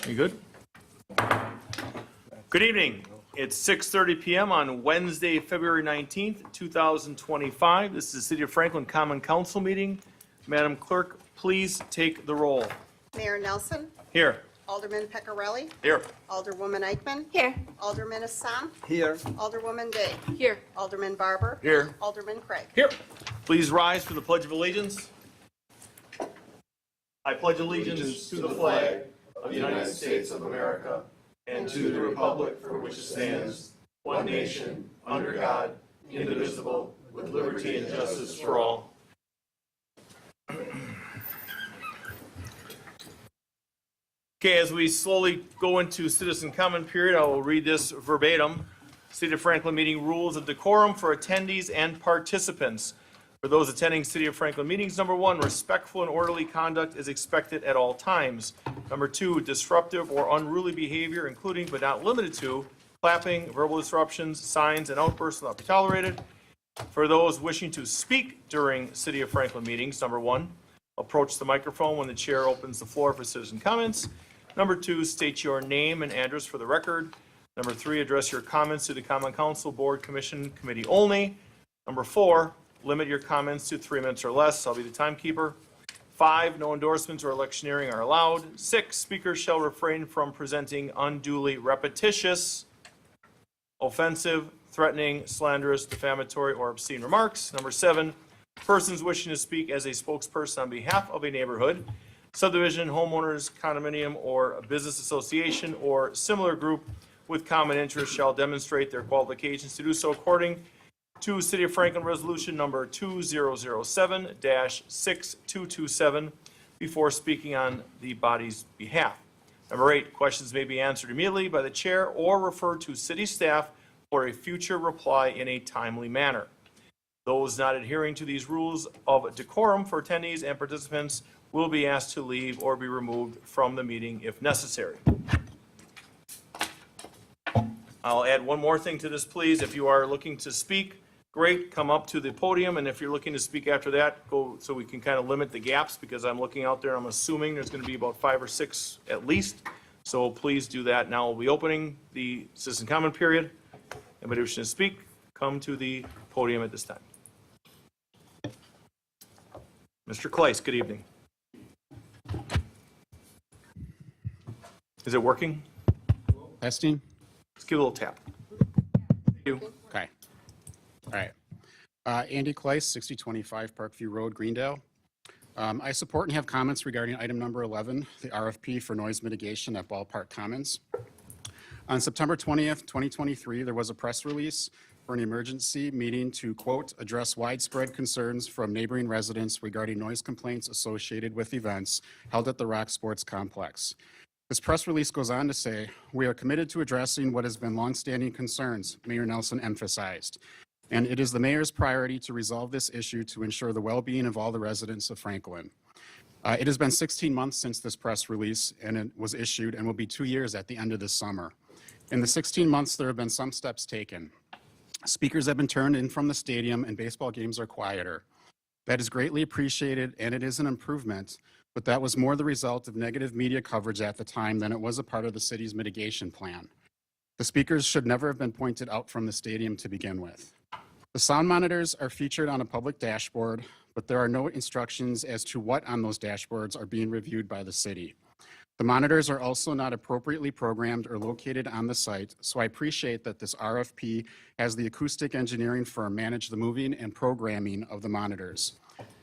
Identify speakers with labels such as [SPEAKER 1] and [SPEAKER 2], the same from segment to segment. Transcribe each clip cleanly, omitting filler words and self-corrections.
[SPEAKER 1] You good? Good evening. It's 6:30 p.m. on Wednesday, February 19th, 2025. This is the City of Franklin Common Council meeting. Madam Clerk, please take the roll.
[SPEAKER 2] Mayor Nelson,
[SPEAKER 1] Here.
[SPEAKER 2] Alderman Pecorelli,
[SPEAKER 1] Here.
[SPEAKER 2] Alderwoman Eichman,
[SPEAKER 3] Here.
[SPEAKER 2] Alderman Assam,
[SPEAKER 4] Here.
[SPEAKER 2] Alderwoman Day,
[SPEAKER 3] Here.
[SPEAKER 2] Alderman Barber,
[SPEAKER 1] Here.
[SPEAKER 2] Alderman Craig.
[SPEAKER 1] Here. Please rise for the Pledge of Allegiance. I pledge allegiance to the flag of the United States of America and to the republic for which it stands, one nation, under God, indivisible, with liberty and justice for all. Okay, as we slowly go into citizen comment period, I will read this verbatim. City of Franklin meeting rules of decorum for attendees and participants. For those attending City of Franklin meetings, number 1, respectful and orderly conduct is expected at all times. Number 2, disruptive or unruly behavior, including but not limited to clapping, verbal disruptions, signs, and outbursts will not be tolerated. For those wishing to speak during City of Franklin meetings, number 1, approach the microphone when the chair opens the floor for citizen comments. Number 2, state your name and address for the record. Number 3, address your comments to the Common Council, Board, Commission, Committee only. Number 4, limit your comments to 3 minutes or less. I'll be the timekeeper. 5, no endorsements or electioneering are allowed. 6, speakers shall refrain from presenting unduly repetitious, offensive, threatening, slanderous, defamatory, or obscene remarks. Number 7, persons wishing to speak as a spokesperson on behalf of a neighborhood, subdivision, homeowners, condominium, or a business association or similar group with common interest shall demonstrate their qualifications to do so according to City of Franklin Resolution Number 2007-6227 before speaking on the body's behalf. Number 8, questions may be answered immediately by the chair or referred to city staff for a future reply in a timely manner. Those not adhering to these rules of decorum for attendees and participants will be asked to leave or be removed from the meeting if necessary. I'll add one more thing to this, please. If you are looking to speak, great, come up to the podium, and if you're looking to speak after that, go so we can kind of limit the gaps, because I'm looking out there, I'm assuming there's going to be about 5 or 6 at least. So please do that. Now we'll be opening the citizen comment period. Anybody wishing to speak, come to the podium at this time. Mr. Kleis, good evening. Is it working?
[SPEAKER 5] Testing?
[SPEAKER 1] Let's give it a little tap. Thank you.
[SPEAKER 5] Okay. All right. Andy Kleis, 6025 Parkview Road, Greendale. I support and have comments regarding item number 11, the RFP for noise mitigation at Ballpark Commons. On September 20th, 2023, there was a press release for an emergency meeting to, quote, address widespread concerns from neighboring residents regarding noise complaints associated with events held at the Rock Sports Complex. This press release goes on to say, we are committed to addressing what has been longstanding concerns, Mayor Nelson emphasized, and it is the mayor's priority to resolve this issue to ensure the well-being of all the residents of Franklin. It has been 16 months since this press release, and it was issued, and will be 2 years at the end of this summer. In the 16 months, there have been some steps taken. Speakers have been turned in from the stadium, and baseball games are quieter. That is greatly appreciated, and it is an improvement, but that was more the result of negative media coverage at the time than it was a part of the city's mitigation plan. The speakers should never have been pointed out from the stadium to begin with. The sound monitors are featured on a public dashboard, but there are no instructions as to what on those dashboards are being reviewed by the city. The monitors are also not appropriately programmed or located on the site, so I appreciate that this RFP has the acoustic engineering firm manage the moving and programming of the monitors.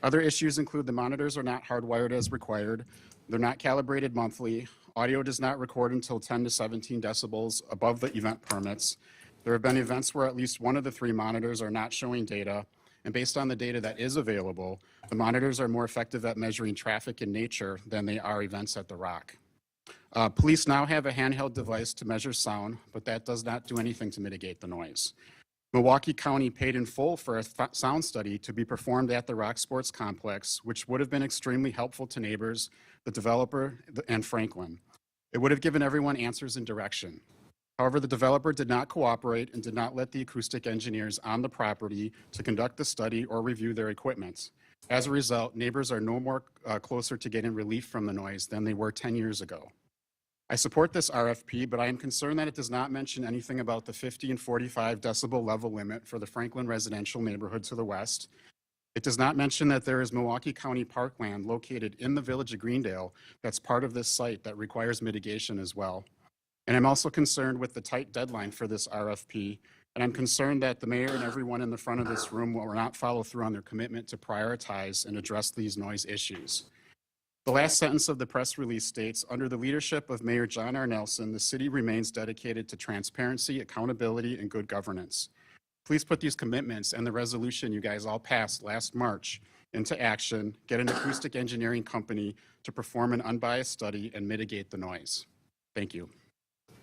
[SPEAKER 5] Other issues include the monitors are not hardwired as required, they're not calibrated monthly, audio does not record until 10 to 17 decibels above the event permits. There have been events where at least one of the 3 monitors are not showing data, and based on the data that is available, the monitors are more effective at measuring traffic in nature than they are events at the Rock. Police now have a handheld device to measure sound, but that does not do anything to mitigate the noise. Milwaukee County paid in full for a sound study to be performed at the Rock Sports Complex, which would have been extremely helpful to neighbors, the developer, and Franklin. It would have given everyone answers and direction. However, the developer did not cooperate and did not let the acoustic engineers on the property to conduct the study or review their equipment. As a result, neighbors are no more closer to getting relief from the noise than they were 10 years ago. I support this RFP, but I am concerned that it does not mention anything about the 50 and 45 decibel level limit for the Franklin residential neighborhood to the west. It does not mention that there is Milwaukee County parkland located in the village of Greendale that's part of this site that requires mitigation as well. And I'm also concerned with the tight deadline for this RFP. And I'm concerned that the mayor and everyone in the front of this room will not follow through on their commitment to prioritize and address these noise issues. The last sentence of the press release states, under the leadership of Mayor John R. Nelson, the city remains dedicated to transparency, accountability, and good governance. Please put these commitments and the resolution you guys all passed last March into action. Get an acoustic engineering company to perform an unbiased study and mitigate the noise. Thank you.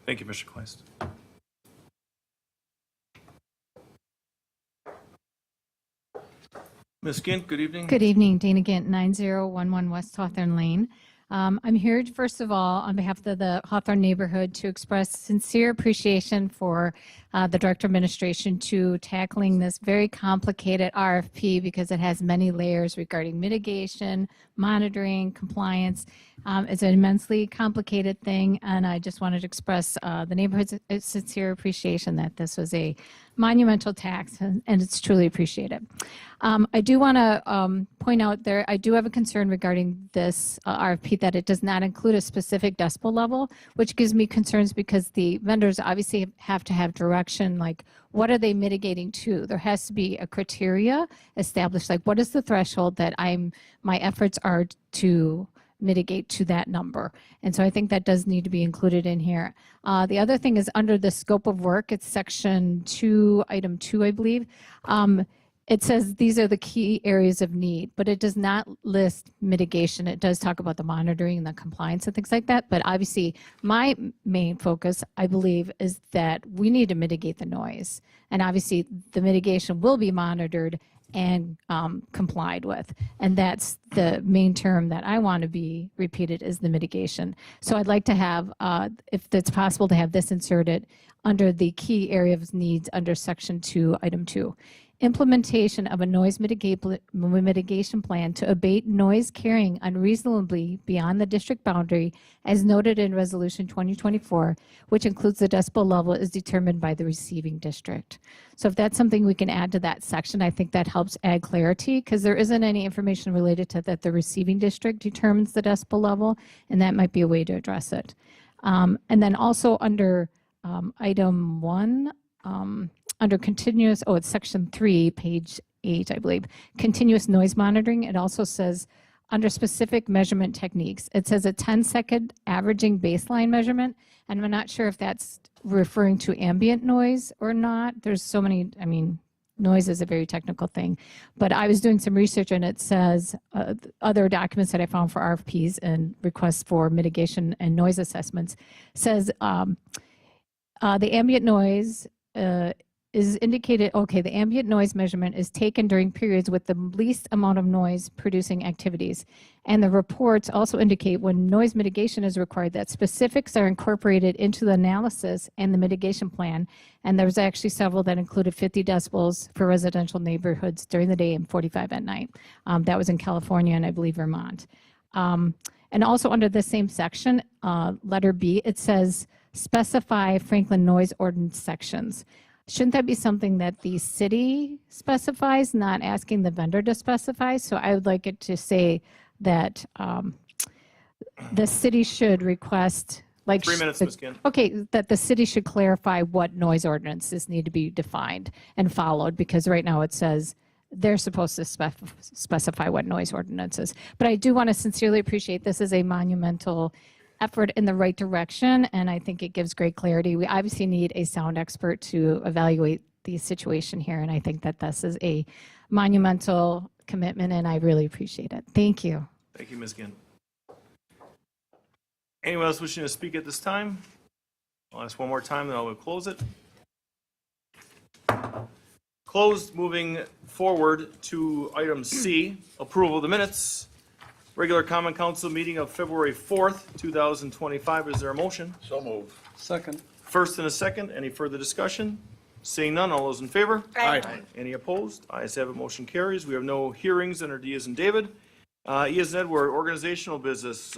[SPEAKER 1] Thank you, Mr. Kleist. Ms. Gint, good evening.
[SPEAKER 3] Good evening, Dana Gint, 9011 West Hawthorne Lane. I'm here, first of all, on behalf of the Hawthorne neighborhood to express sincere appreciation for the Director of Administration to tackling this very complicated RFP because it has many layers regarding mitigation, monitoring, compliance. It's an immensely complicated thing, and I just wanted to express the neighborhood's sincere appreciation that this was a monumental task, and it's truly appreciated. I do want to point out there, I do have a concern regarding this RFP that it does not include a specific decibel level, which gives me concerns because the vendors obviously have to have direction, like what are they mitigating to? There has to be a criteria established, like what is the threshold that my efforts are to mitigate to that number. And so I think that does need to be included in here. The other thing is under the scope of work, it's section 2, item 2, I believe. It says these are the key areas of need, but it does not list mitigation. It does talk about the monitoring and the compliance and things like that. But obviously, my main focus, I believe, is that we need to mitigate the noise. And obviously, the mitigation will be monitored and complied with. And that's the main term that I want to be repeated is the mitigation. So I'd like to have, if it's possible, to have this inserted under the key area of needs under section 2, item 2. Implementation of a noise mitigation plan to abate noise carrying unreasonably beyond the district boundary as noted in Resolution 2024, which includes the decibel level is determined by the receiving district. So if that's something we can add to that section, I think that helps add clarity because there isn't any information related to that the receiving district determines the decibel level, and that might be a way to address it. And then also under item 1, under continuous, it's section 3, page 8, I believe, continuous noise monitoring. It also says under specific measurement techniques, it says a 10-second averaging baseline measurement. And I'm not sure if that's referring to ambient noise or not. There's so many, noise is a very technical thing. But I was doing some research and it says other documents that I found for RFPs and requests for mitigation and noise assessments says the ambient noise is indicated, the ambient noise measurement is taken during periods with the least amount of noise producing activities. And the reports also indicate when noise mitigation is required that specifics are incorporated into the analysis and the mitigation plan. And there's actually several that included 50 decibels for residential neighborhoods during the day and 45 at night. That was in California and I believe Vermont. And also under the same section, letter B, it says specify Franklin noise ordinance sections. Shouldn't that be something that the city specifies, not asking the vendor to specify? So I would like it to say that the city should request, like
[SPEAKER 1] 3 minutes, Ms. Ginn.
[SPEAKER 3] Okay, that the city should clarify what noise ordinances need to be defined and followed, because right now it says they're supposed to specify what noise ordinances. But I do want to sincerely appreciate this is a monumental effort in the right direction, and I think it gives great clarity. We obviously need a sound expert to evaluate the situation here, and I think that this is a monumental commitment, and I really appreciate it. Thank you.
[SPEAKER 1] Thank you, Ms. Ginn. Anyone else wishing to speak at this time? I'll ask one more time, then I will close it. Closed. Moving forward to item C, approval of the minutes. Regular Common Council meeting of February 4th, 2025. Is there a motion?
[SPEAKER 4] So moved.
[SPEAKER 6] Second.
[SPEAKER 1] First and a second. Any further discussion? Seeing none, all those in favor?
[SPEAKER 4] Aye.
[SPEAKER 1] Any opposed? Ayes have it, motion carries. We have no hearings under D as in David. E as in Edward, organizational business.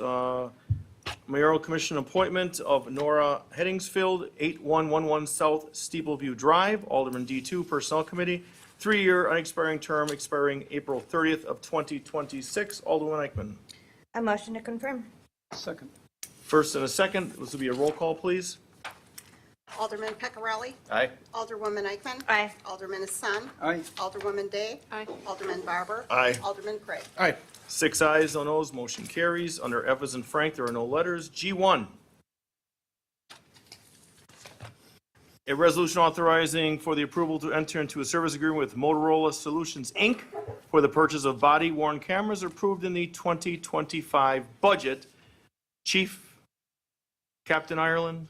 [SPEAKER 1] mayoral commission appointment of Nora Heddingsfield, 8111 South Steepleview Drive, Alderman D2, Personnel Committee, 3-year unexpiring term expiring April 30th of 2026. Alderman Eichman.
[SPEAKER 4] A motion to confirm.
[SPEAKER 6] Second.
[SPEAKER 1] First and a second. This will be a roll call, please.
[SPEAKER 2] Alderman Peccarelli.
[SPEAKER 1] Aye.
[SPEAKER 2] Alderwoman Eichman.
[SPEAKER 4] Aye.
[SPEAKER 2] Alderman Hassan.
[SPEAKER 6] Aye.
[SPEAKER 2] Alderwoman Day. Aye. Alderman Barber.
[SPEAKER 1] Aye.
[SPEAKER 2] Alderman Craig.
[SPEAKER 5] Aye.
[SPEAKER 1] 6 ayes, no noes, motion carries. Under Evans and Frank, there are no letters. G1. A resolution authorizing for the approval to enter into a service agreement with Motorola Solutions, Inc. for the purchase of body-worn cameras approved in the 2025 budget. Chief, Captain Ireland,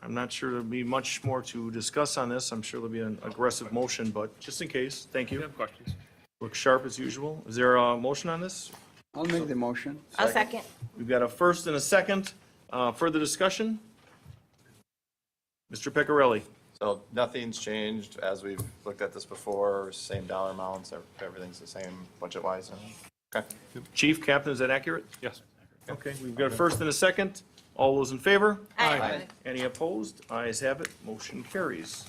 [SPEAKER 1] I'm not sure there'll be much more to discuss on this. I'm sure there'll be an aggressive motion, but just in case, thank you.
[SPEAKER 6] Questions?
[SPEAKER 1] Look sharp as usual. Is there a motion on this?
[SPEAKER 6] I'll make the motion.
[SPEAKER 4] I'll second.
[SPEAKER 1] We've got a first and a second. Further discussion? Mr. Peccarelli.
[SPEAKER 7] So nothing's changed as we've looked at this before, same dollar amounts, everything's the same budget-wise. Okay.
[SPEAKER 1] Chief, Captain, is that accurate?
[SPEAKER 6] Yes.
[SPEAKER 1] Okay, we've got a first and a second. All those in favor?
[SPEAKER 4] Aye.
[SPEAKER 1] Any opposed? Ayes have it. Motion carries.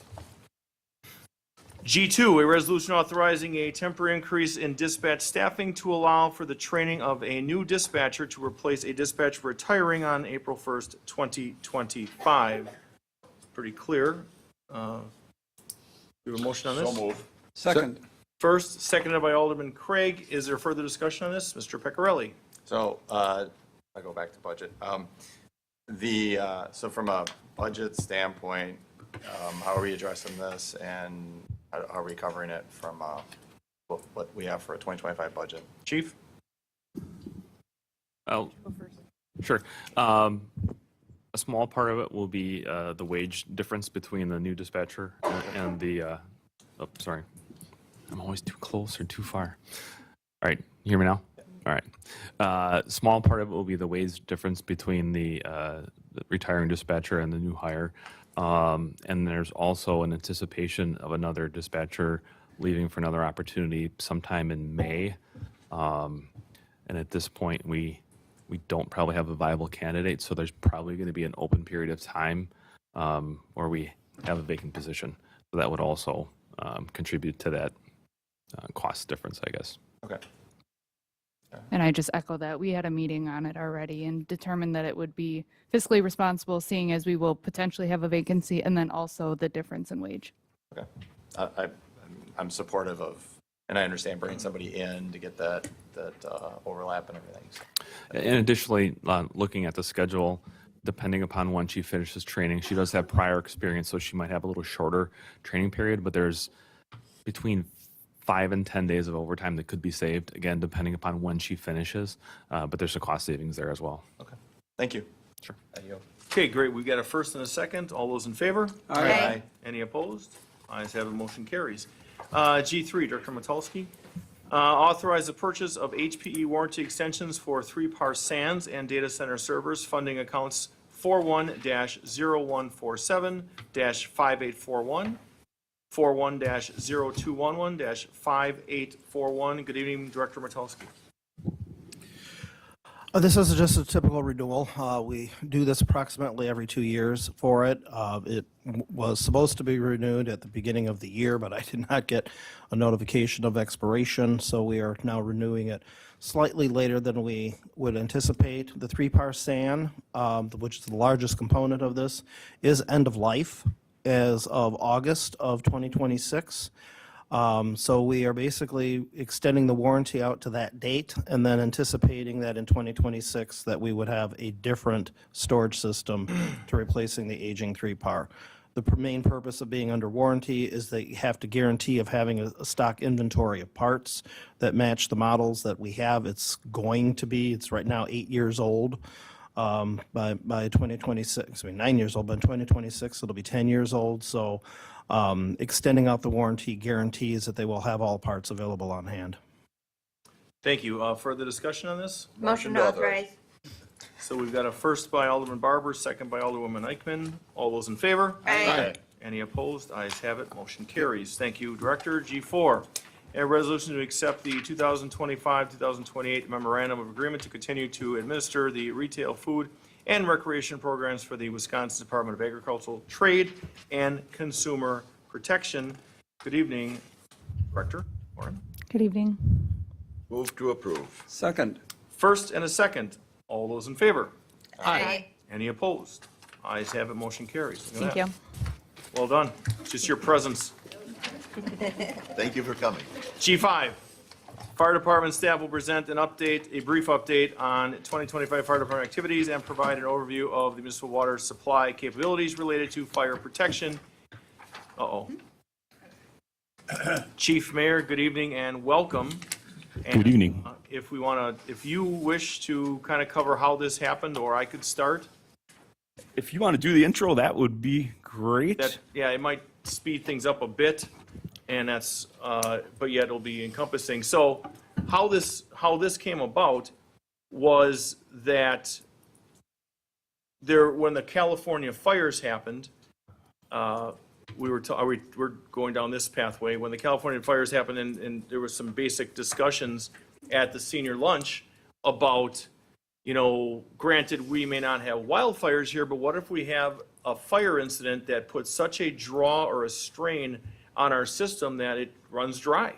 [SPEAKER 1] G2, a resolution authorizing a temporary increase in dispatch staffing to allow for the training of a new dispatcher to replace a dispatcher retiring on April 1st, 2025. Pretty clear. We have a motion on this?
[SPEAKER 6] Second.
[SPEAKER 1] First, seconded by Alderman Craig. Is there further discussion on this? Mr. Peccarelli.
[SPEAKER 7] So, I go back to budget. So from a budget standpoint, how are we addressing this and how are we covering it from, what we have for a 2025 budget?
[SPEAKER 1] Chief?
[SPEAKER 8] Oh, sure. A small part of it will be the wage difference between the new dispatcher and the, oh, sorry. I'm always too close or too far. All right, you hear me now? All right. Small part of it will be the wage difference between the retiring dispatcher and the new hire. And there's also an anticipation of another dispatcher leaving for another opportunity sometime in May. And at this point, we don't probably have a viable candidate, so there's probably going to be an open period of time where we have a vacant position. So that would also contribute to that cost difference, I guess.
[SPEAKER 7] Okay.
[SPEAKER 9] And I just echo that. We had a meeting on it already and determined that it would be fiscally responsible, seeing as we will potentially have a vacancy, and then also the difference in wage.
[SPEAKER 7] Okay. I'm supportive of, and I understand bringing somebody in to get that overlap and everything.
[SPEAKER 8] And additionally, looking at the schedule, depending upon when she finishes training, she does have prior experience, so she might have a little shorter training period, but there's between 5 and 10 days of overtime that could be saved, again, depending upon when she finishes, but there's a cost savings there as well.
[SPEAKER 7] Okay. Thank you.
[SPEAKER 8] Sure.
[SPEAKER 7] There you go.
[SPEAKER 1] Okay, great. We've got a first and a second. All those in favor?
[SPEAKER 4] Aye.
[SPEAKER 1] Any opposed? Ayes have it, motion carries. G3, Director Matalski. Authorize the purchase of HPE warranty extensions for 3-par SANs and data center servers, funding accounts 41-0147-5841, 41-0211-5841. Good evening, Director Matalski.
[SPEAKER 10] This is just a typical renewal. We do this approximately every 2 years for it. It was supposed to be renewed at the beginning of the year, but I did not get a notification of expiration, so we are now renewing it slightly later than we would anticipate. The 3-par SAN, which is the largest component of this, is end of life as of August of 2026. So we are basically extending the warranty out to that date and then anticipating that in 2026 that we would have a different storage system to replacing the aging 3-par. The main purpose of being under warranty is that you have to guarantee of having a stock inventory of parts that match the models that we have. It's right now 8 years old. By 2026, 9 years old, but in 2026 it'll be 10 years old. So extending out the warranty guarantees that they will have all parts available on hand.
[SPEAKER 1] Thank you. Further discussion on this?
[SPEAKER 4] Motion to authorize.
[SPEAKER 1] So we've got a first by Alderman Barber, second by Alderwoman Eichman. All those in favor?
[SPEAKER 4] Aye.
[SPEAKER 1] Any opposed? Ayes have it. Motion carries. Thank you, Director. G4, a resolution to accept the 2025-2028 memorandum of agreement to continue to administer the retail food and recreation programs for the Wisconsin Department of Agricultural Trade and Consumer Protection. Good evening, Director Warren.
[SPEAKER 9] Good evening.
[SPEAKER 11] Move to approve.
[SPEAKER 6] Second.
[SPEAKER 1] First and a second. All those in favor?
[SPEAKER 4] Aye.
[SPEAKER 1] Any opposed? Ayes have it, motion carries. Look at
[SPEAKER 9] Thank
[SPEAKER 1] that.
[SPEAKER 9] you.
[SPEAKER 1] Well done. Just your presence.
[SPEAKER 11] Thank you for coming.
[SPEAKER 1] G5, Fire Department staff will present a brief update on 2025 Fire Department activities and provide an overview of the municipal water supply capabilities related to fire protection. Uh-oh. Chief Mayor, good evening and welcome.
[SPEAKER 8] Good evening.
[SPEAKER 1] If you wish to kind of cover how this happened, or I could start,
[SPEAKER 8] If you want to do the intro, that would be great.
[SPEAKER 1] yeah, it might speed things up a bit, and that's, but yet it'll be encompassing. So how this came about was that when the California fires happened, we're going down this pathway. When the California fires happened, and there was some basic discussions at the senior lunch about, granted, we may not have wildfires here, but what if we have a fire incident that puts such a draw or a strain on our system that it runs dry?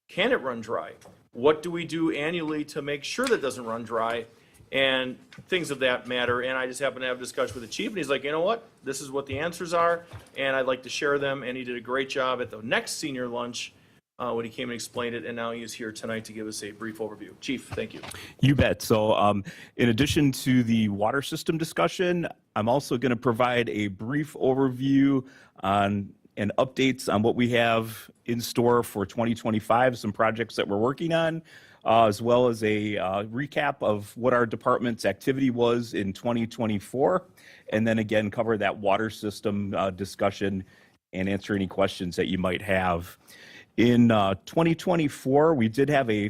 [SPEAKER 1] Can it run dry? What do we do annually to make sure that it doesn't run dry? And things of that matter. And I just happened to have a discussion with the chief, and he's like, you know what? This is what the answers are, and I'd like to share them. And he did a great job at the next senior lunch when he came and explained it, and now he is here tonight to give us a brief overview. Chief, thank you.
[SPEAKER 12] You bet. So in addition to the water system discussion, I'm also going to provide a brief overview on and updates on what we have in store for 2025, some projects that we're working on, as well as a recap of what our department's activity was in 2024, and then again cover that water system discussion and answer any questions that you might have. In 2024, we did have a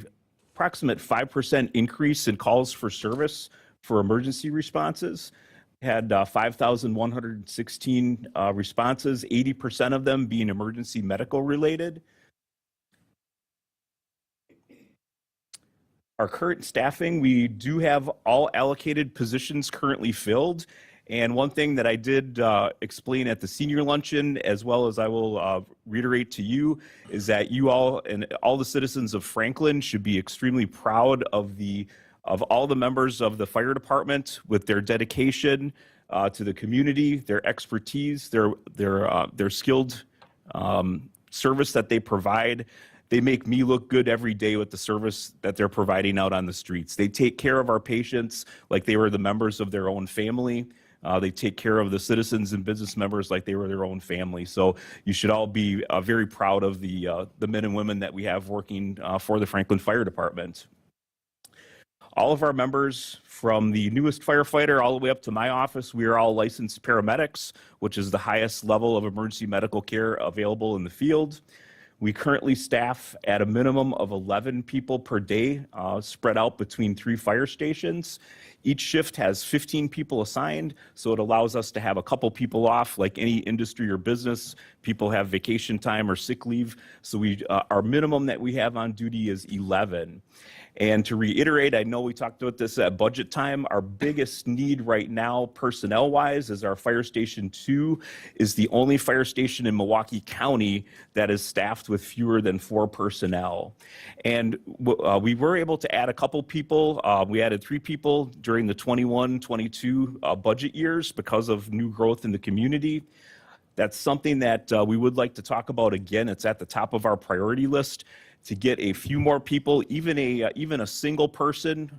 [SPEAKER 12] approximate 5% increase in calls for service for emergency responses. Had 5,116 responses, 80% of them being emergency medical related. Our current staffing, we do have all allocated positions currently filled. And one thing that I did explain at the senior luncheon, as well as I will reiterate to you, is that you all and all the citizens of Franklin should be extremely proud of all the members of the fire department with their dedication to the community, their expertise, their skilled service that they provide. They make me look good every day with the service that they're providing out on the streets. They take care of our patients like they were the members of their own family. They take care of the citizens and business members like they were their own family. So you should all be very proud of the men and women that we have working for the Franklin Fire Department. All of our members, from the newest firefighter all the way up to my office, we are all licensed paramedics, which is the highest level of emergency medical care available in the field. We currently staff at a minimum of 11 people per day, spread out between 3 fire stations. Each shift has 15 people assigned, so it allows us to have a couple people off, like any industry or business. People have vacation time or sick leave, so our minimum that we have on duty is 11. And to reiterate, I know we talked about this at budget time, our biggest need right now, personnel-wise, is our Fire Station 2 is the only fire station in Milwaukee County that is staffed with fewer than 4 personnel. And we were able to add a couple people. We added 3 people during the 21-22 budget years because of new growth in the community. That's something that we would like to talk about again. It's at the top of our priority list to get a few more people. Even a single person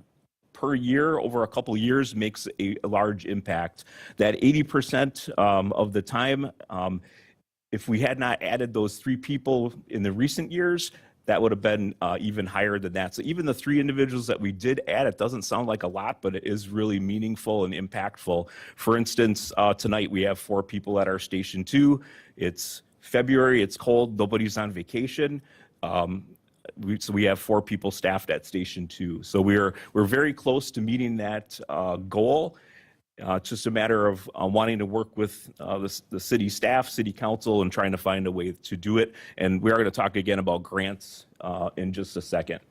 [SPEAKER 12] per year over a couple years makes a large impact. That 80% of the time, if we had not added those 3 people in the recent years, that would have been even higher than that. So even the 3 individuals that we did add, it doesn't sound like a lot, but it is really meaningful and impactful. For instance, tonight we have 4 people at our Station 2. It's February, it's cold, nobody's on vacation. So we have 4 people staffed at Station 2. So we're very close to meeting that goal. It's just a matter of wanting to work with the city staff, city council, and trying to find a way to do it. And we are going to talk again about grants in just a second.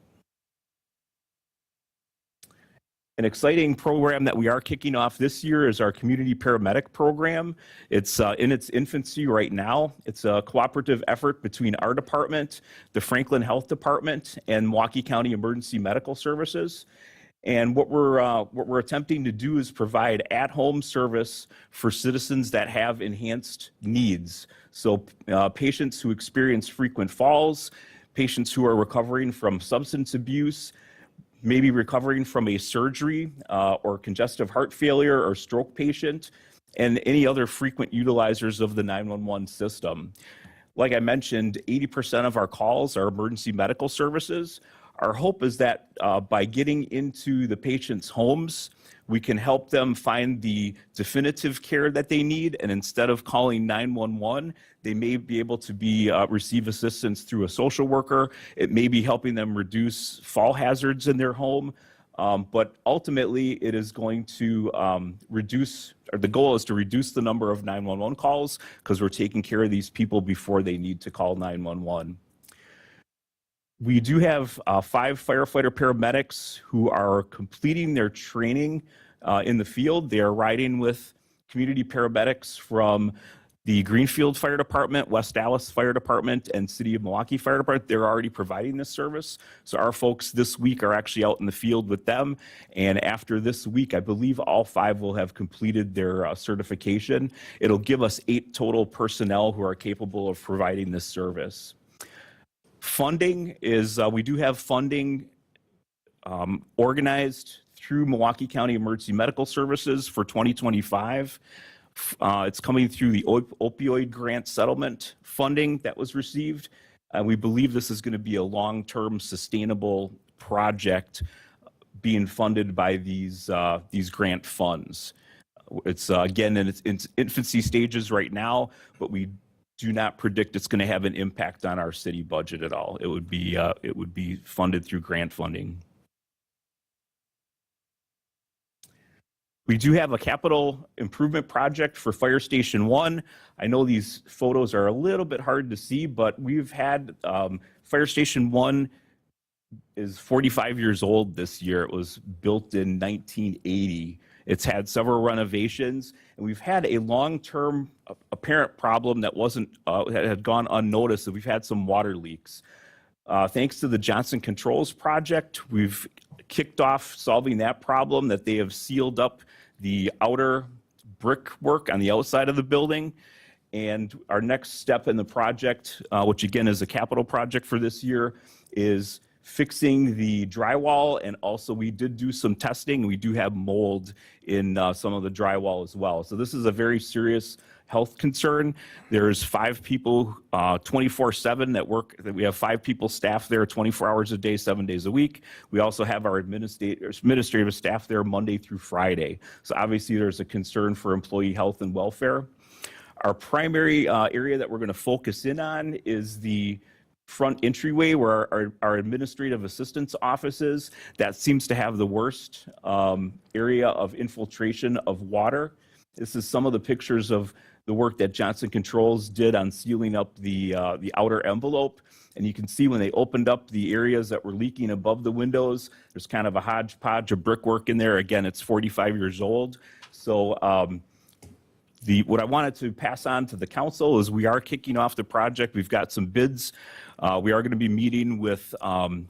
[SPEAKER 12] An exciting program that we are kicking off this year is our community paramedic program. It's in its infancy right now. It's a cooperative effort between our department, the Franklin Health Department, and Milwaukee County Emergency Medical Services. And what we're attempting to do is provide at-home service for citizens that have enhanced needs. So patients who experience frequent falls, patients who are recovering from substance abuse, maybe recovering from a surgery or congestive heart failure or stroke patient, and any other frequent utilizers of the 911 system. Like I mentioned, 80% of our calls are emergency medical services. Our hope is that by getting into the patient's homes, we can help them find the definitive care that they need, and instead of calling 911, they may be able to receive assistance through a social worker. It may be helping them reduce fall hazards in their home, but ultimately it is going to the goal is to reduce the number of 911 calls because we're taking care of these people before they need to call 911. We do have 5 firefighter paramedics who are completing their training in the field. They are riding with community paramedics from the Greenfield Fire Department, West Dallas Fire Department, and City of Milwaukee Fire Department. They're already providing this service. So our folks this week are actually out in the field with them. And after this week, I believe all 5 will have completed their certification. It'll give us 8 total personnel who are capable of providing this service. Funding is, we do have funding organized through Milwaukee County Emergency Medical Services for 2025. It's coming through the opioid grant settlement funding that was received. We believe this is going to be a long-term sustainable project being funded by these grant funds. It's again in its infancy stages right now, but we do not predict it's going to have an impact on our city budget at all. It would be funded through grant funding. We do have a capital improvement project for Fire Station 1. I know these photos are a little bit hard to see, but we've had Fire Station 1 is 45 years old this year. It was built in 1980. It's had several renovations, and we've had a long-term apparent problem that had gone unnoticed. So we've had some water leaks. Thanks to the Johnson Controls project, we've kicked off solving that problem, that they have sealed up the outer brickwork on the outside of the building. And our next step in the project, which again is a capital project for this year, is fixing the drywall. And also we did do some testing. We do have mold in some of the drywall as well. So this is a very serious health concern. There's 5 people 24/7 that work. We have 5 people staffed there 24 hours a day, 7 days a week. We also have our administrative staff there Monday through Friday. So obviously there's a concern for employee health and welfare. Our primary area that we're going to focus in on is the front entryway where our administrative assistance office is. That seems to have the worst area of infiltration of water. This is some of the pictures of the work that Johnson Controls did on sealing up the outer envelope. And you can see when they opened up the areas that were leaking above the windows, there's kind of a hodgepodge of brickwork in there. Again, it's 45 years old. So what I wanted to pass on to the council is we are kicking off the project. We've got some bids. We are going to be meeting with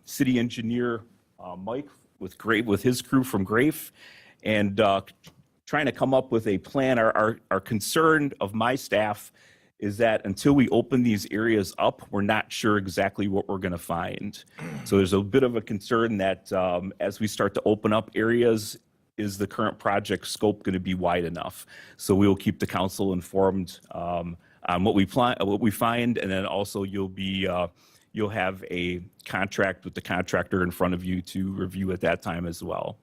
[SPEAKER 12] city engineer Mike with his crew from Grafe, and trying to come up with a plan. Our concern of my staff is that until we open these areas up, we're not sure exactly what we're going to find. So there's a bit of a concern that as we start to open up areas, is the current project scope going to be wide enough? So we will keep the council informed on what we find, and then also you'll have a contract with the contractor in front of you to review at that time as well.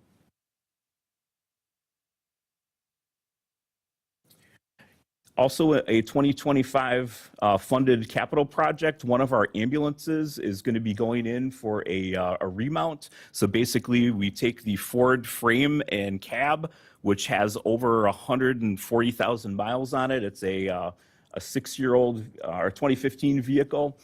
[SPEAKER 12] Also, a 2025 funded capital project. One of our ambulances is going to be going in for a remount. So basically, we take the Ford frame and cab, which has over 140,000 miles on it. It's a 6-year-old or 2015 vehicle.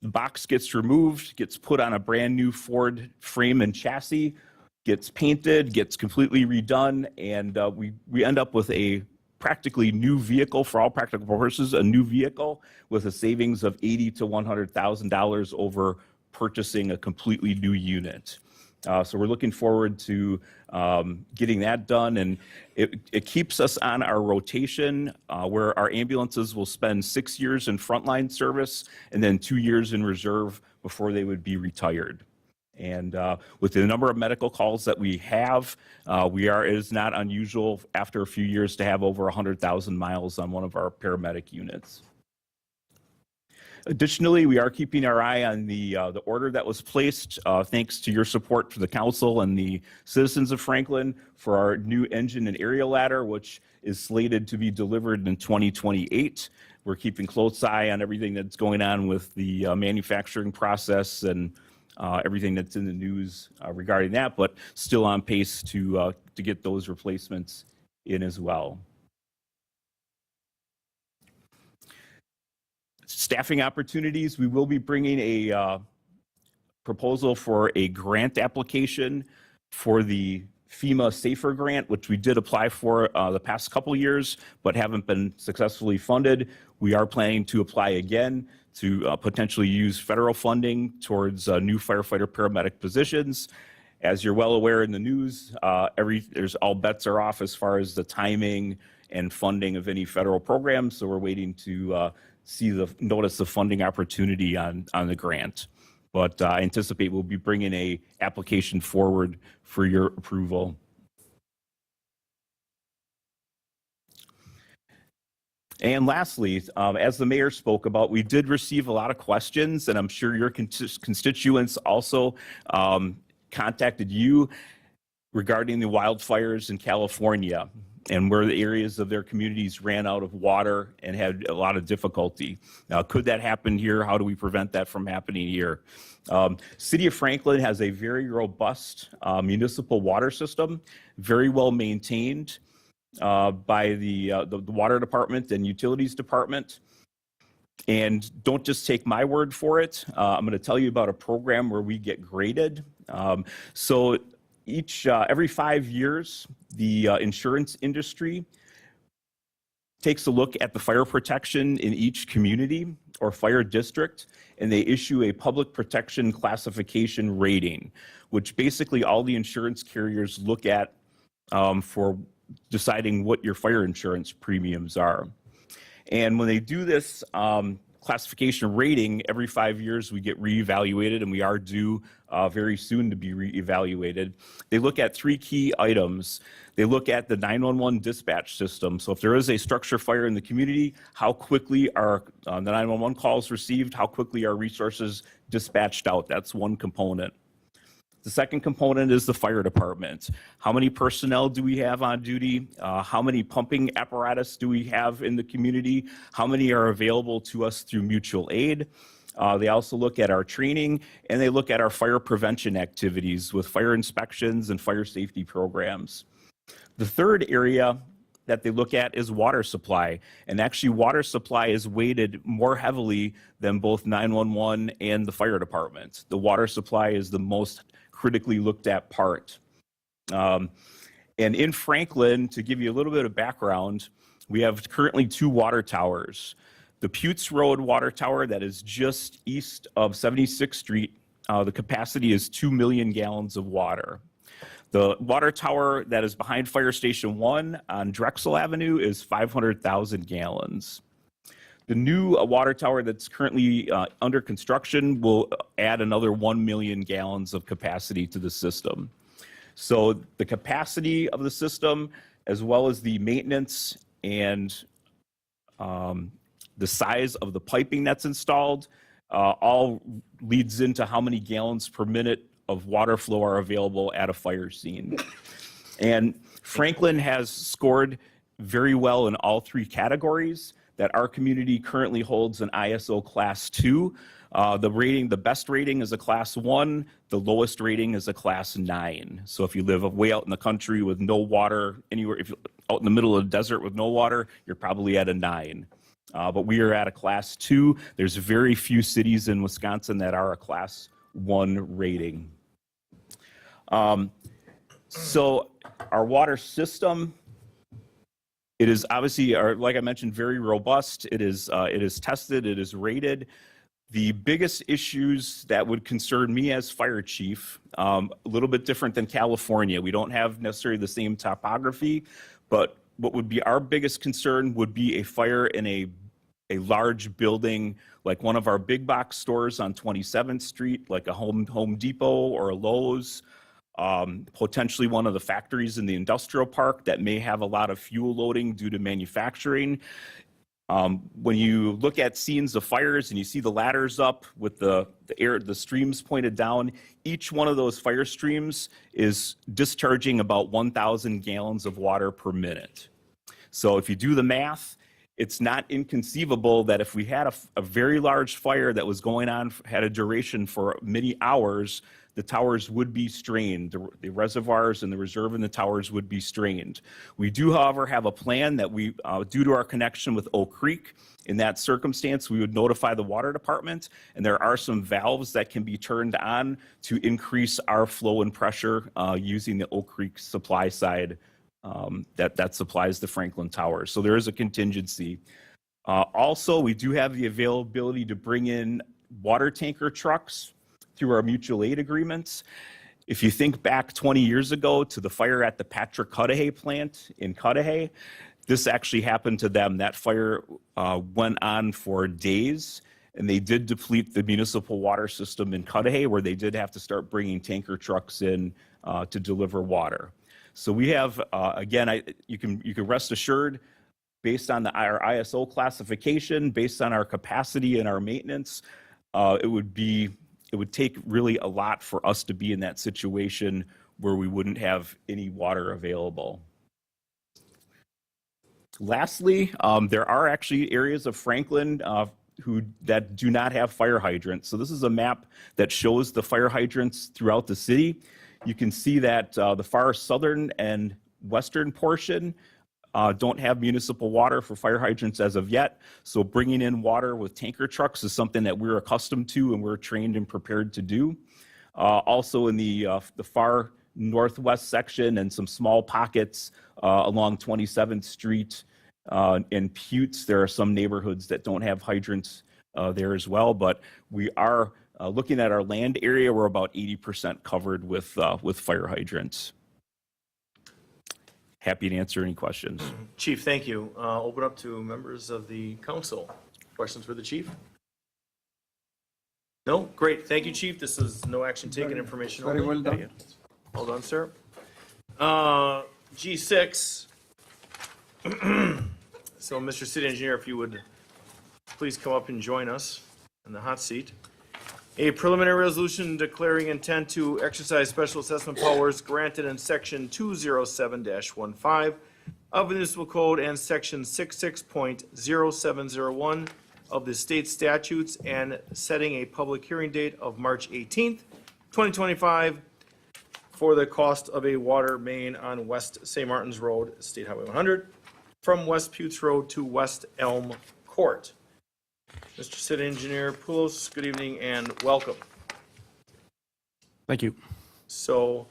[SPEAKER 12] The box gets removed, gets put on a brand new Ford frame and chassis. gets painted, gets completely redone, and we end up with a practically new vehicle for all practical purposes, a new vehicle with a savings of $80,000 to $100,000 over purchasing a completely new unit. So we're looking forward to getting that done, and it keeps us on our rotation where our ambulances will spend 6 years in frontline service and then 2 years in reserve before they would be retired. And with the number of medical calls that we have, it is not unusual after a few years to have over 100,000 miles on one of our paramedic units. Additionally, we are keeping our eye on the order that was placed, thanks to your support for the council and the citizens of Franklin, for our new engine and aerial ladder, which is slated to be delivered in 2028. We're keeping close eye on everything that's going on with the manufacturing process and everything that's in the news regarding that, but still on pace to get those replacements in as well. Staffing opportunities, we will be bringing a proposal for a grant application for the FEMA SAFER grant, which we did apply for the past couple years, but haven't been successfully funded. We are planning to apply again to potentially use federal funding towards new firefighter paramedic positions. As you're well aware in the news, there's all bets are off as far as the timing and funding of any federal programs. So we're waiting to notice the funding opportunity on the grant. But I anticipate we'll be bringing a application forward for your approval. And lastly, as the mayor spoke about, we did receive a lot of questions, and I'm sure your constituents also contacted you regarding the wildfires in California and where the areas of their communities ran out of water and had a lot of difficulty. Now, could that happen here? How do we prevent that from happening here? City of Franklin has a very robust municipal water system, very well maintained by the water department and utilities department. And don't just take my word for it. I'm going to tell you about a program where we get graded. So every 5 years, the insurance industry takes a look at the fire protection in each community or fire district, and they issue a public protection classification rating, which basically all the insurance carriers look at for deciding what your fire insurance premiums are. And when they do this classification rating, every 5 years we get reevaluated, and we are due very soon to be reevaluated. They look at 3 key items. They look at the 911 dispatch system. So if there is a structure fire in the community, how quickly are the 911 calls received? How quickly are resources dispatched out? That's one component. The second component is the fire department. How many personnel do we have on duty? How many pumping apparatus do we have in the community? How many are available to us through mutual aid? They also look at our training, and they look at our fire prevention activities with fire inspections and fire safety programs. The third area that they look at is water supply. And actually, water supply is weighted more heavily than both 911 and the fire department. The water supply is the most critically looked at part. And in Franklin, to give you a little bit of background, we have currently 2 water towers. The Putes Road water tower that is just east of 76th Street, the capacity is 2 million gallons of water. The water tower that is behind Fire Station 1 on Drexel Avenue is 500,000 gallons. The new water tower that's currently under construction will add another 1 million gallons of capacity to the system. So the capacity of the system, as well as the maintenance and the size of the piping that's installed, all leads into how many gallons per minute of water flow are available at a fire scene. And Franklin has scored very well in all 3 categories. That our community currently holds an ISO Class 2. The best rating is a Class 1. The lowest rating is a Class 9. So if you live way out in the country with no water anywhere, if you're out in the middle of the desert with no water, you're probably at a 9. But we are at a Class 2. There's very few cities in Wisconsin that are a Class 1 rating. So our water system, it is obviously, like I mentioned, very robust. It is tested, it is rated. The biggest issues that would concern me as fire chief, a little bit different than California. We don't have necessarily the same topography, but what would be our biggest concern would be a fire in a large building, like one of our big box stores on 27th Street, like a Home Depot or a Lowe's, potentially one of the factories in the industrial park that may have a lot of fuel loading due to manufacturing. When you look at scenes of fires and you see the ladders up with the streams pointed down, each one of those fire streams is discharging about 1,000 gallons of water per minute. So if you do the math, it's not inconceivable that if we had a very large fire that was going on, had a duration for many hours, the towers would be strained. The reservoirs and the reserve in the towers would be strained. We do, however, have a plan that we, due to our connection with Oak Creek, in that circumstance, we would notify the water department, and there are some valves that can be turned on to increase our flow and pressure using the Oak Creek supply side that supplies the Franklin Towers. So there is a contingency. Also, we do have the availability to bring in water tanker trucks through our mutual aid agreements. If you think back 20 years ago to the fire at the Patrick Cudahy plant in Cudahy, this actually happened to them. That fire went on for days, and they did deplete the municipal water system in Cudahy, where they did have to start bringing tanker trucks in to deliver water. So we have, again, you can rest assured, based on our ISO classification, based on our capacity and our maintenance, it would take really a lot for us to be in that situation where we wouldn't have any water available. Lastly, there are actually areas of Franklin that do not have fire hydrants. So this is a map that shows the fire hydrants throughout the city. You can see that the far southern and western portion don't have municipal water for fire hydrants as of yet. So bringing in water with tanker trucks is something that we're accustomed to and we're trained and prepared to do. Also in the far northwest section and some small pockets along 27th Street in Putes, there are some neighborhoods that don't have hydrants there as well. But we are looking at our land area, we're about 80% covered with fire hydrants. Happy to answer any questions.
[SPEAKER 1] Chief, thank you. Open up to members of the council. Questions for the chief? No? Great. Thank you, chief. This is no action taken, information only.
[SPEAKER 6] Very well done.
[SPEAKER 1] Well done, sir. G6. So, Mr. City Engineer, if you would please come up and join us in the hot seat. A preliminary resolution declaring intent to exercise special assessment powers granted in section 207-15 of the municipal code and section 66.0701 of the state statutes and setting a public hearing date of March 18th, 2025 for the cost of a water main on West St. Martin's Road, State Highway 100, from West Putes Road to West Elm Court. Mr. City Engineer Poulos, good evening and welcome.
[SPEAKER 10] Thank you.
[SPEAKER 1] So,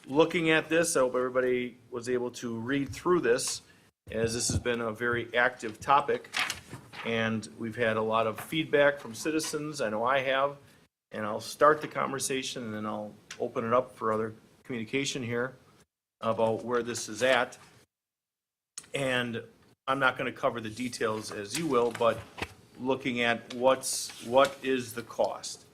[SPEAKER 1] looking at this, I hope everybody was able to read through this, as this has been a very active topic, and we've had a lot of feedback from citizens. I know I have, and I'll start the conversation, and then I'll open it up for other communication here about where this is at. And I'm not going to cover the details as you will, but looking at what is the cost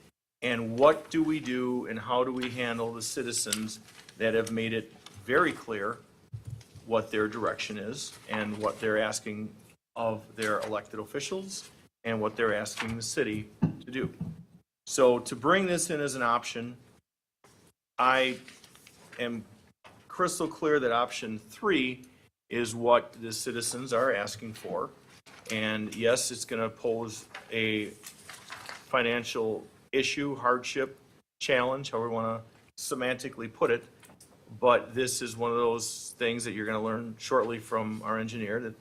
[SPEAKER 1] and what do we do and how do we handle the citizens that have made it very clear what their direction is and what they're asking of their elected officials and what they're asking the city to do. So to bring this in as an option, I am crystal clear that option 3 is what the citizens are asking for. And yes, it's going to pose a financial issue, hardship, challenge, however you want to semantically put it. But this is one of those things that you're going to learn shortly from our engineer that,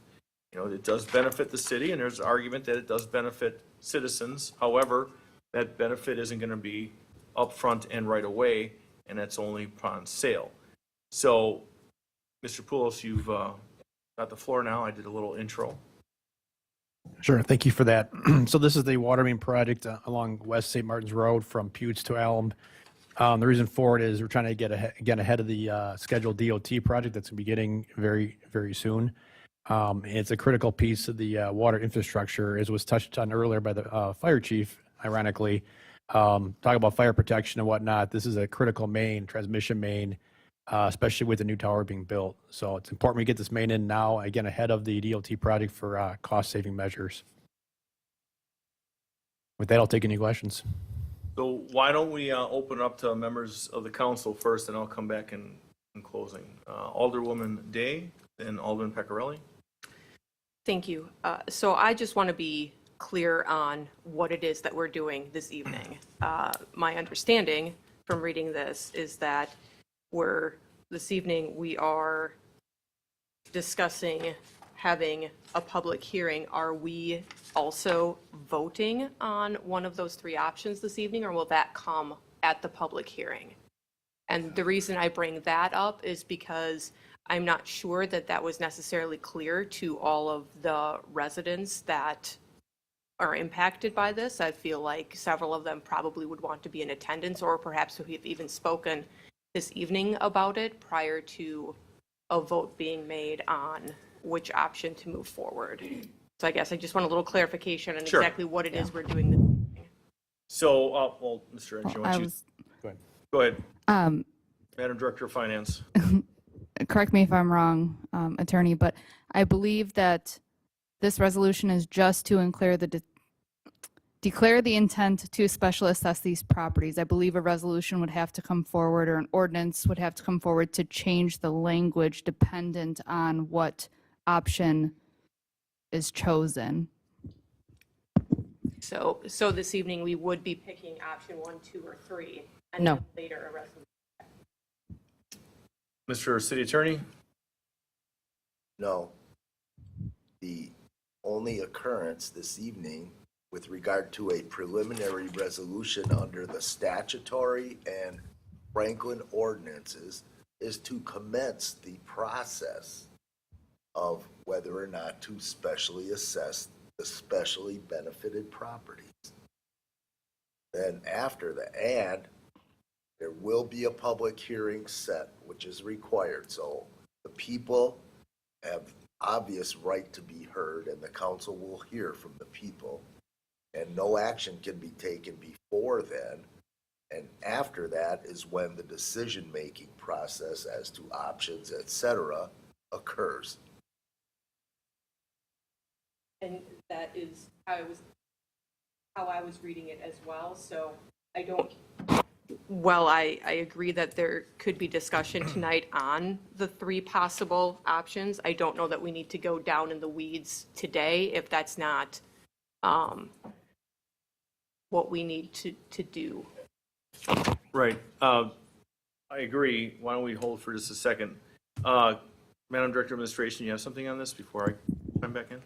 [SPEAKER 1] you know, it does benefit the city, and there's an argument that it does benefit citizens. However, that benefit isn't going to be upfront and right away, and that's only upon sale. So, Mr. Poulos, you've got the floor now. I did a little intro.
[SPEAKER 13] Sure, thank you for that. So this is the water main project along West St. Martin's Road from Pewds to Elm. The reason for it is we're trying to get ahead of the scheduled DOT project that's going to be getting very, very soon. It's a critical piece of the water infrastructure, as was touched on earlier by the fire chief, ironically. Talk about fire protection and whatnot. This is a critical main, transmission main, especially with the new tower being built. So it's important we get this main in now, again, ahead of the DOT project for cost-saving measures. With that, I'll take any questions.
[SPEAKER 1] So why don't we open up to members of the council first, and I'll come back in closing. Alderwoman Day, then Alderman Pecorelli.
[SPEAKER 14] Thank you. So I just want to be clear on what it is that we're doing this evening. My understanding from reading this is that this evening we are discussing having a public hearing. Are we also voting on one of those three options this evening, or will that come at the public hearing? And the reason I bring that up is because I'm not sure that that was necessarily clear to all of the residents that are impacted by this. I feel like several of them probably would want to be in attendance, or perhaps who have even spoken this evening about it prior to a vote being made on which option to move forward. So I guess I just want a little clarification on
[SPEAKER 1] Sure.
[SPEAKER 14] exactly what it is we're doing this evening.
[SPEAKER 1] So, well, Mr. Engineer, why don't you go ahead. Madam Director of Finance.
[SPEAKER 9] Correct me if I'm wrong, Attorney, but I believe that this resolution is just to declare the intent to special assess these properties. I believe a resolution would have to come forward, or an ordinance would have to come forward to change the language dependent on what option is chosen.
[SPEAKER 14] So this evening, we would be picking option 1, 2, or 3, and
[SPEAKER 4] No.
[SPEAKER 14] then later a resolution.
[SPEAKER 1] Mr. City Attorney?
[SPEAKER 11] No. The only occurrence this evening with regard to a preliminary resolution under the statutory and Franklin ordinances is to commence the process of whether or not to specially assess the specially benefited properties. Then after there will be a public hearing set, which is required. So the people have obvious right to be heard, and the council will hear from the people. And no action can be taken before then. And after that is when the decision-making process as to options, et cetera, occurs.
[SPEAKER 14] And that is how I was reading it as well. So I don't, well, I agree that there could be discussion tonight on the three possible options. I don't know that we need to go down in the weeds today if that's not what we need to do.
[SPEAKER 1] Right. I agree. Why don't we hold for just a second? Madam Director of Administration, you have something on this before I come back in?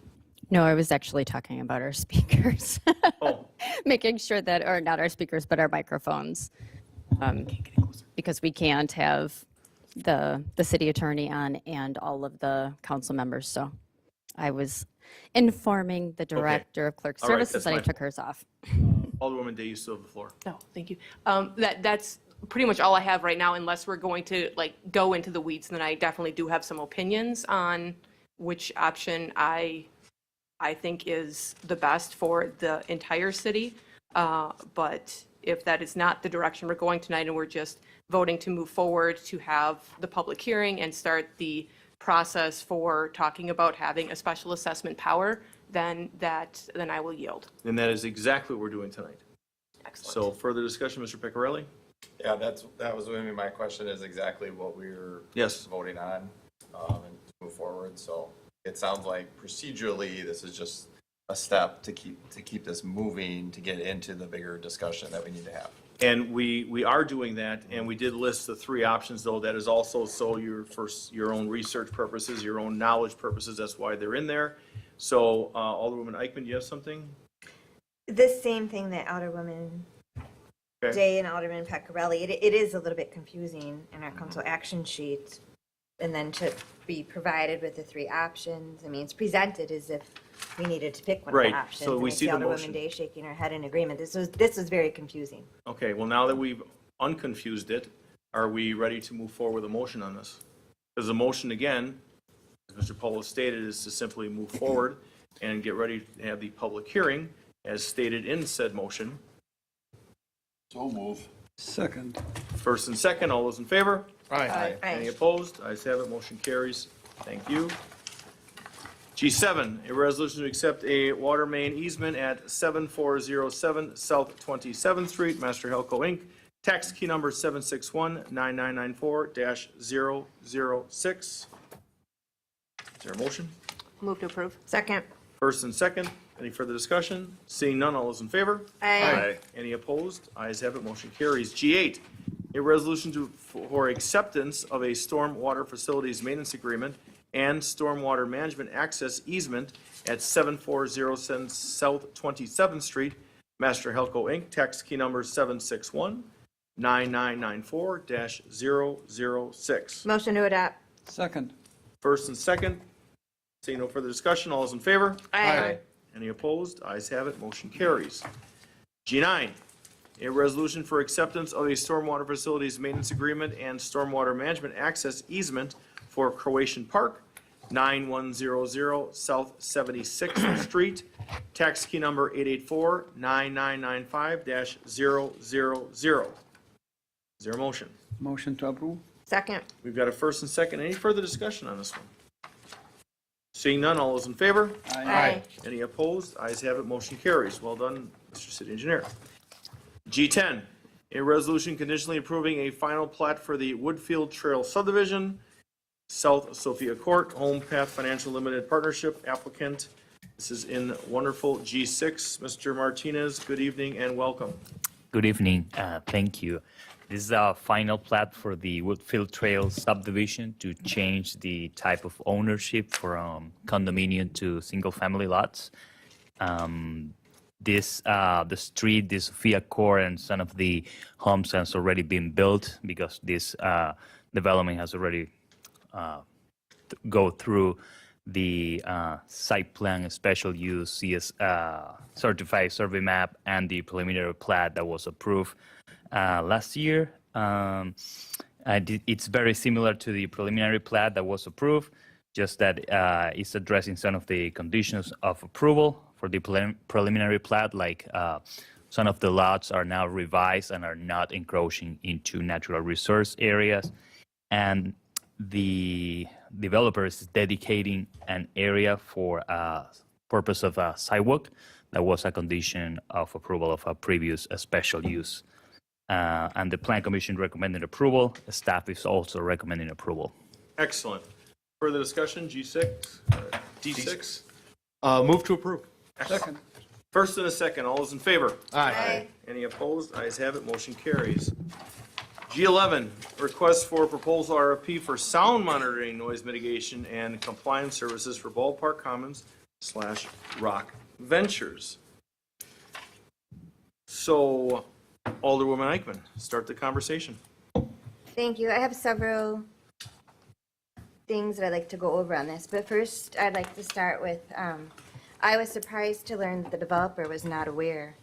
[SPEAKER 15] No, I was actually talking about our speakers.
[SPEAKER 1] Oh.
[SPEAKER 15] Making sure that, or not our speakers, but our microphones. Because we can't have the city attorney on and all of the council members. So I was informing the director of clerk
[SPEAKER 1] All right,
[SPEAKER 15] services
[SPEAKER 1] that's
[SPEAKER 15] that I
[SPEAKER 1] my
[SPEAKER 15] took hers off.
[SPEAKER 1] Alderwoman Day, you still have the floor.
[SPEAKER 14] No, thank you. That's pretty much all I have right now, unless we're going to go into the weeds. Then I definitely do have some opinions on which option I think is the best for the entire city. But if that is not the direction we're going tonight, and we're just voting to move forward to have the public hearing and start the process for talking about having a special assessment power, then I will yield.
[SPEAKER 1] And that is exactly what we're doing tonight.
[SPEAKER 14] Excellent.
[SPEAKER 1] So further discussion, Mr. Pecorelli?
[SPEAKER 7] Yeah, that was going to be my question, is exactly what we were
[SPEAKER 1] Yes.
[SPEAKER 7] voting on and to move forward. So it sounds like procedurally, this is just a step to keep this moving, to get into the bigger discussion that we need to have.
[SPEAKER 1] And we are doing that, and we did list the three options, though. That is also so your own research purposes, your own knowledge purposes. That's why they're in there. So Alderwoman Eichmann, do you have something?
[SPEAKER 4] The same thing that Alderwoman Day and Alderman Pecorelli. It is a little bit confusing in our council action sheet. And then to be provided with the three options. I mean, it's presented as if we needed to pick one of
[SPEAKER 1] Right,
[SPEAKER 4] the options.
[SPEAKER 1] so we
[SPEAKER 4] and I
[SPEAKER 1] see the
[SPEAKER 4] Alderwoman
[SPEAKER 1] motion.
[SPEAKER 4] Day shaking her head in agreement. This was very confusing.
[SPEAKER 1] Okay, well, now that we've unconfused it, are we ready to move forward with a motion on this? Because the motion, again, as Mr. Paulo stated, is to simply move forward and get ready to have the public hearing as stated in said motion.
[SPEAKER 6] So move. Second.
[SPEAKER 1] First and second, all those in favor?
[SPEAKER 4] Aye.
[SPEAKER 1] Any opposed? Ayes have it, motion carries. Thank you. G7, a resolution to accept a water main easement at 7407 South 27th Street, Master Helco, Inc., tax key number 761-9994-006. Is there a motion?
[SPEAKER 14] Move to approve.
[SPEAKER 4] Second.
[SPEAKER 1] First and second, any further discussion? Seeing none, all those in favor?
[SPEAKER 4] Aye.
[SPEAKER 1] Any opposed? Ayes have it, motion carries. G8, a resolution for acceptance of a stormwater facilities maintenance agreement and stormwater management access easement at 7407 South 27th Street, Master Helco, Inc., tax key number 761-9994-006.
[SPEAKER 4] Motion to adopt.
[SPEAKER 6] Second.
[SPEAKER 1] First and second, seeing no further discussion, all those in favor?
[SPEAKER 4] Aye.
[SPEAKER 1] Any opposed? Ayes have it, motion carries. G9, a resolution for acceptance of a stormwater facilities maintenance agreement and stormwater management access easement for Croatian Park, 9100 South 76th Street, tax key number 884-9995-000. Is there a motion?
[SPEAKER 6] Motion to approve.
[SPEAKER 4] Second.
[SPEAKER 1] We've got a first and second. Any further discussion on this one? Seeing none, all those in favor?
[SPEAKER 4] Aye.
[SPEAKER 1] Any opposed? Ayes have it, motion carries. Well done, Mr. City Engineer. G10, a resolution conditionally approving a final plat for the Woodfield Trail subdivision, South Sophia Court, Home Path Financial Limited Partnership applicant. This is in wonderful G6. Mr. Martinez, good evening and welcome.
[SPEAKER 16] Good evening. Thank you. This is our final plat for the Woodfield Trail subdivision to change the type of ownership from condominium to single-family lots. The street, the Sophia Court, and some of the homes has already been built because this development has already go through the site plan, special use, CS certified survey map, and the preliminary plat that was approved last year. It's very similar to the preliminary plat that was approved, just that it's addressing some of the conditions of approval for the preliminary plat, like some of the lots are now revised and are not encroaching into natural resource areas. And the developer is dedicating an area for purpose of a sidewalk that was a condition of approval of a previous special use. And the Plan Commission recommended approval. The staff is also recommending approval.
[SPEAKER 1] Excellent. Further discussion, G6, D6?
[SPEAKER 13] Move to approve.
[SPEAKER 6] Second.
[SPEAKER 1] First and a second, all those in favor?
[SPEAKER 4] Aye.
[SPEAKER 1] Any opposed? Ayes have it, motion carries. G11, request for proposal RFP for sound monitoring, noise mitigation, and compliance services for Ballpark Commons / Rock Ventures. So, Alderwoman Eichman, start the conversation.
[SPEAKER 4] Thank you. I have several things that I'd like to go over on this, but first I'd like to start with, I was surprised to learn that the developer was not aware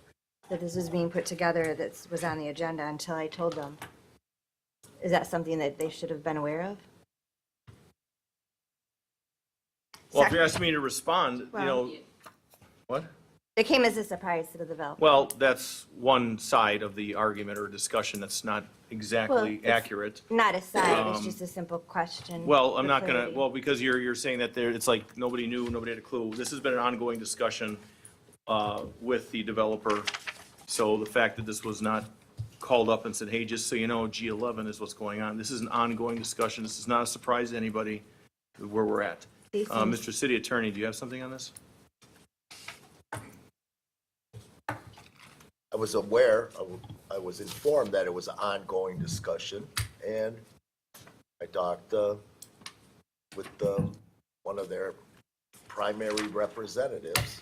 [SPEAKER 4] that this was being put together, that was on the agenda until I told them. Is that something that they should have been aware of?
[SPEAKER 1] Well, if you're asking me to respond, you know, what?
[SPEAKER 4] It came as a surprise to the developer.
[SPEAKER 1] Well, that's one side of the argument or discussion that's not exactly
[SPEAKER 4] Well, it's
[SPEAKER 1] accurate.
[SPEAKER 4] Not a side, it's just a simple question.
[SPEAKER 1] Well, I'm
[SPEAKER 4] for
[SPEAKER 1] not gonna,
[SPEAKER 4] clarity.
[SPEAKER 1] well, because you're saying that there, it's like nobody knew, nobody had a clue. This has been an ongoing discussion with the developer. So the fact that this was not called up and said, hey, just so you know, G11 is what's going on. This is an ongoing discussion. This is not a surprise to anybody where we're at. Mr. City Attorney, do you have something on this?
[SPEAKER 11] I was aware, I was informed that it was an ongoing discussion, and I talked with one of their primary representatives,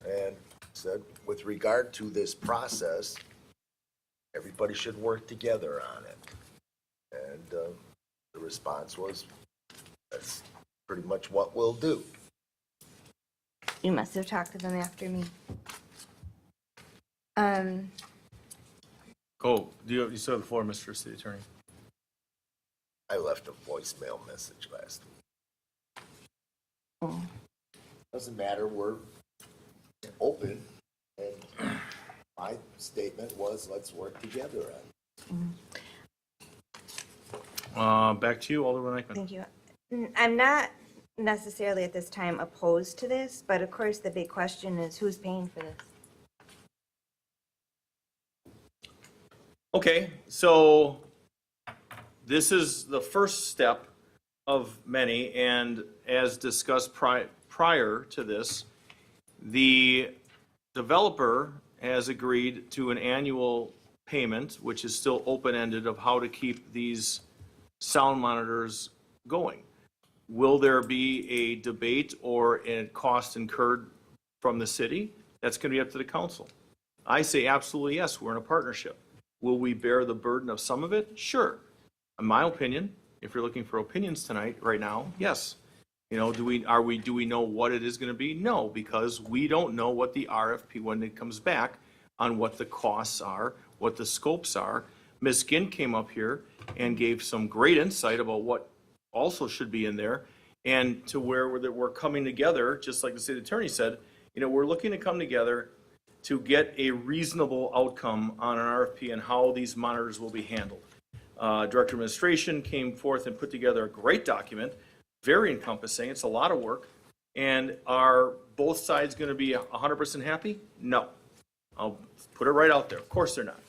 [SPEAKER 11] and said, with regard to this process, everybody should work together on it. And the response was, that's pretty much what we'll do.
[SPEAKER 4] You must have talked to them after me.
[SPEAKER 1] Go. You still have the floor, Mr. City Attorney.
[SPEAKER 11] I left a voicemail message last week. Doesn't matter, we're open, and my statement was, let's work together on it.
[SPEAKER 1] Back to you, Alderman Eichmann.
[SPEAKER 4] Thank you. I'm not necessarily at this time opposed to this, but of course the big question is who's paying for this?
[SPEAKER 1] Okay, so this is the first step of many, and as discussed prior to this, the developer has agreed to an annual payment, which is still open-ended, of how to keep these sound monitors going. Will there be a debate or a cost incurred from the city? That's going to be up to the council. I say absolutely yes, we're in a partnership. Will we bear the burden of some of it? Sure. In my opinion, if you're looking for opinions tonight, right now, yes. You know, do we know what it is going to be? No, because we don't know what the RFP, when it comes back, on what the costs are, what the scopes are. Ms. Ginn came up here and gave some great insight about what also should be in there, and to where we're coming together, just like the city attorney said, you know, we're looking to come together to get a reasonable outcome on an RFP and how these monitors will be handled. Director of Administration came forth and put together a great document, very encompassing. It's a lot of work. And are both sides going to be 100% happy? No. I'll put it right out there. Of course they're not.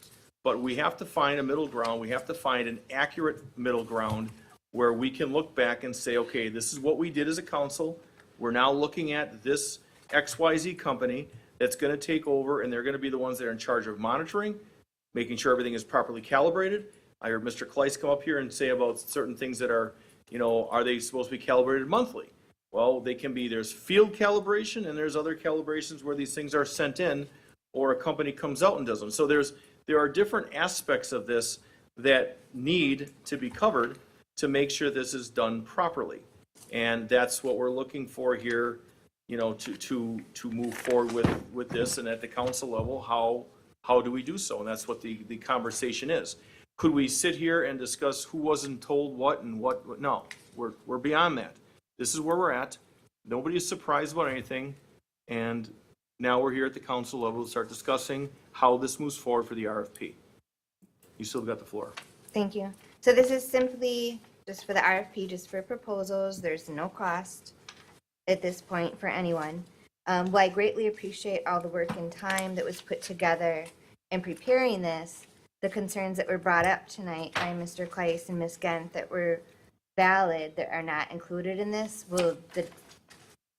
[SPEAKER 1] But we have to find a middle ground. We have to find an accurate middle ground where we can look back and say, okay, this is what we did as a council. We're now looking at this XYZ company that's going to take over, and they're going to be the ones that are in charge of monitoring, making sure everything is properly calibrated. I heard Mr. Kleiss come up here and say about certain things that are, you know, are they supposed to be calibrated monthly? Well, they can be, there's field calibration and there's other calibrations where these things are sent in or a company comes out and does them. So there are different aspects of this that need to be covered to make sure this is done properly. And that's what we're looking for here, you know, to move forward with this, and at the council level, how do we do so? And that's what the conversation is. Could we sit here and discuss who wasn't told what and what? No, we're beyond that. This is where we're at. Nobody is surprised about anything. And now we're here at the council level to start discussing how this moves forward for the RFP. You still got the floor.
[SPEAKER 4] Thank you. So this is simply just for the RFP, just for proposals. There's no cost at this point for anyone. Well, I greatly appreciate all the work and time that was put together in preparing this. The concerns that were brought up tonight by Mr. Kleiss and Ms. Gent that were valid, that are not included in this, will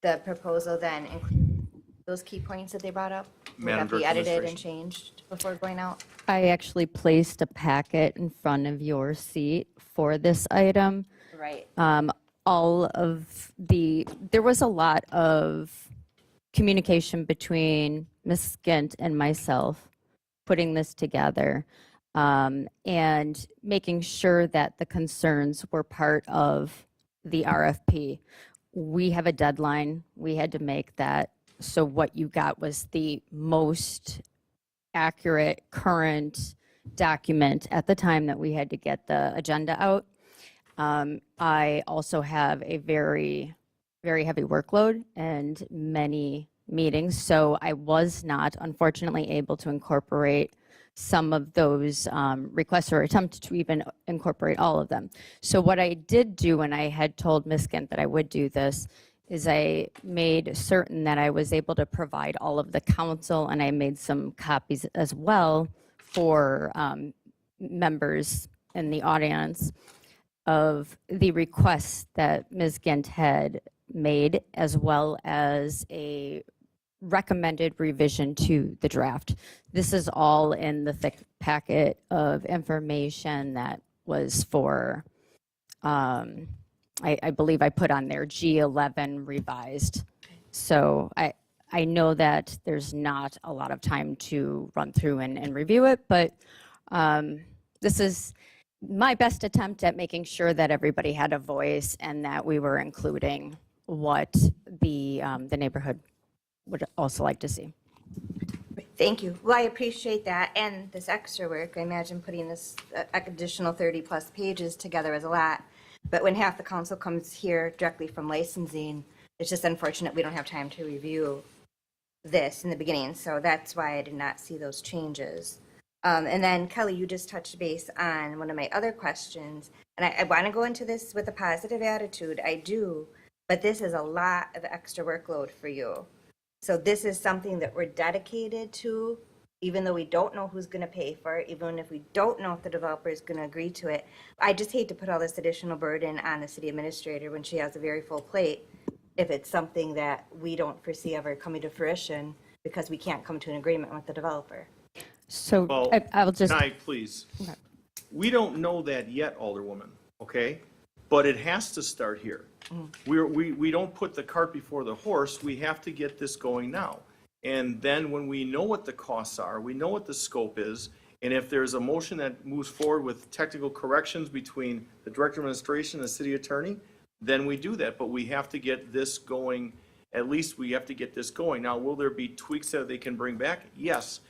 [SPEAKER 4] the proposal then include those key points that they brought up? Will
[SPEAKER 1] Madam
[SPEAKER 4] that be
[SPEAKER 1] Director of
[SPEAKER 4] edited and
[SPEAKER 1] Administration.
[SPEAKER 4] changed before going out?
[SPEAKER 15] I actually placed a packet in front of your seat for this item.
[SPEAKER 4] Right.
[SPEAKER 15] There was a lot of communication between Ms. Skint and myself putting this together, and making sure that the concerns were part of the RFP. We have a deadline. We had to make that. So what you got was the most accurate, current document at the time that we had to get the agenda out. I also have a very, very heavy workload and many meetings, so I was not, unfortunately, able to incorporate some of those requests or attempt to even incorporate all of them. So what I did do, and I had told Ms. Gint that I would do this, is I made certain that I was able to provide all of the council, and I made some copies as well for members in the audience of the requests that Ms. Gint had made, as well as a recommended revision to the draft. This is all in the thick packet of information that was for, I believe I put on there G11 revised. So I know that there's not a lot of time to run through and review it, but This is my best attempt at making sure that everybody had a voice and that we were including what the neighborhood would also like to see.
[SPEAKER 4] Thank you. Well, I appreciate that and this extra work. I imagine putting this additional 30-plus pages together is a lot. But when half the council comes here directly from licensing, it's just unfortunate we don't have time to review this in the beginning. So that's why I did not see those changes. And then Kelly, you just touched base on one of my other questions. And I want to go into this with a positive attitude. I do. But this is a lot of extra workload for you. So this is something that we're dedicated to, even though we don't know who's going to pay for it, even if we don't know if the developer is going to agree to it. I just hate to put all this additional burden on the city administrator when she has a very full plate, if it's something that we don't foresee ever coming to fruition because we can't come to an agreement with the developer.
[SPEAKER 15] So
[SPEAKER 1] Well,
[SPEAKER 15] I will just.
[SPEAKER 1] Can I please? We don't know that yet, Alderwoman, okay? But it has to start here. We don't put the cart before the horse. We have to get this going now. And then when we know what the costs are, we know what the scope is, and if there's a motion that moves forward with technical corrections between the Director of Administration and the City Attorney, then we do that. But we have to get this going, at least we have to get this going. Now, will there be tweaks that they can bring back? Yes.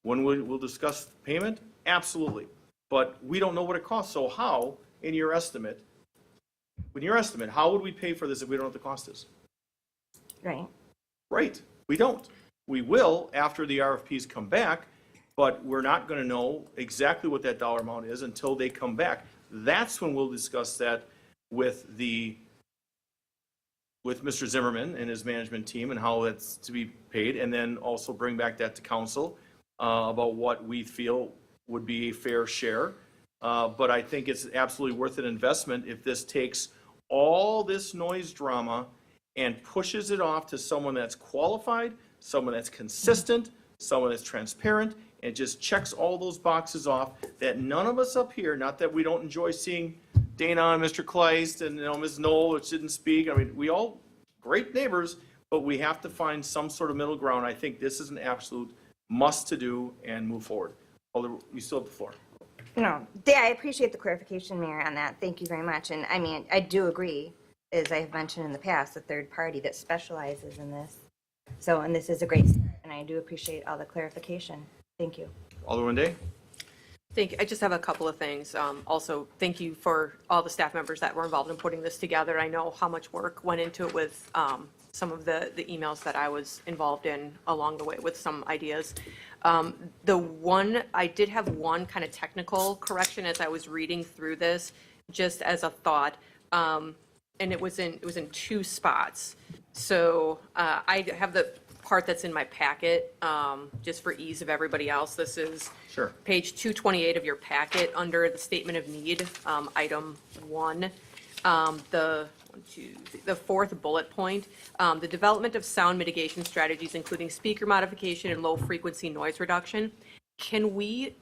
[SPEAKER 1] When we'll discuss payment? Absolutely. But we don't know what it costs. So how, in your estimate, how would we pay for this if we don't know what the cost is?
[SPEAKER 4] Right.
[SPEAKER 1] Right, we don't. We will after the RFPs come back, but we're not going to know exactly what that dollar amount is until they come back. That's when we'll discuss that with Mr. Zimmerman and his management team and how that's to be paid, and then also bring back that to council about what we feel would be a fair share. But I think it's absolutely worth an investment if this takes all this noise drama and pushes it off to someone that's qualified, someone that's consistent, someone that's transparent, and just checks all those boxes off that none of us up here, not that we don't enjoy seeing Dana and Mr. Kleist and Ms. Knoll, which didn't speak. I mean, we all great neighbors, but we have to find some sort of middle ground. I think this is an absolute must to do and move forward. Alder, you still have the floor.
[SPEAKER 4] No, I appreciate the clarification, Mayor, on that. Thank you very much. And I mean, I do agree, as I've mentioned in the past, a third party that specializes in this. So, and this is a great start, and I do appreciate all the clarification. Thank you.
[SPEAKER 1] Alderman Day?
[SPEAKER 14] Thank you. I just have a couple of things. Also, thank you for all the staff members that were involved in putting this together. I know how much work went into it with some of the emails that I was involved in along the way with some ideas. I did have one kind of technical correction as I was reading through this, just as a thought, and it was in two spots. So I have the part that's in my packet, just for ease of everybody else. This is
[SPEAKER 1] Sure.
[SPEAKER 14] page 228 of your packet under the statement of need, item 1. The fourth bullet point, the development of sound mitigation strategies, including speaker modification and low-frequency noise reduction. Can we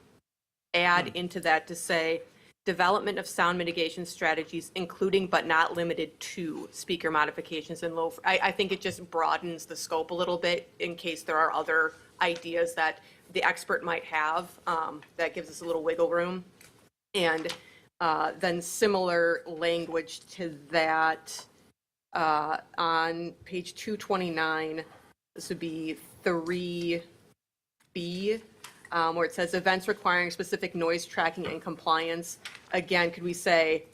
[SPEAKER 14] add into that to say, development of sound mitigation strategies, including but not limited to speaker modifications and low, I think it just broadens the scope a little bit in case there are other ideas that the expert might have, that gives us a little wiggle room. And then similar language to that on page 229, this would be 3B, where it says events requiring specific noise tracking and compliance. Again, could we say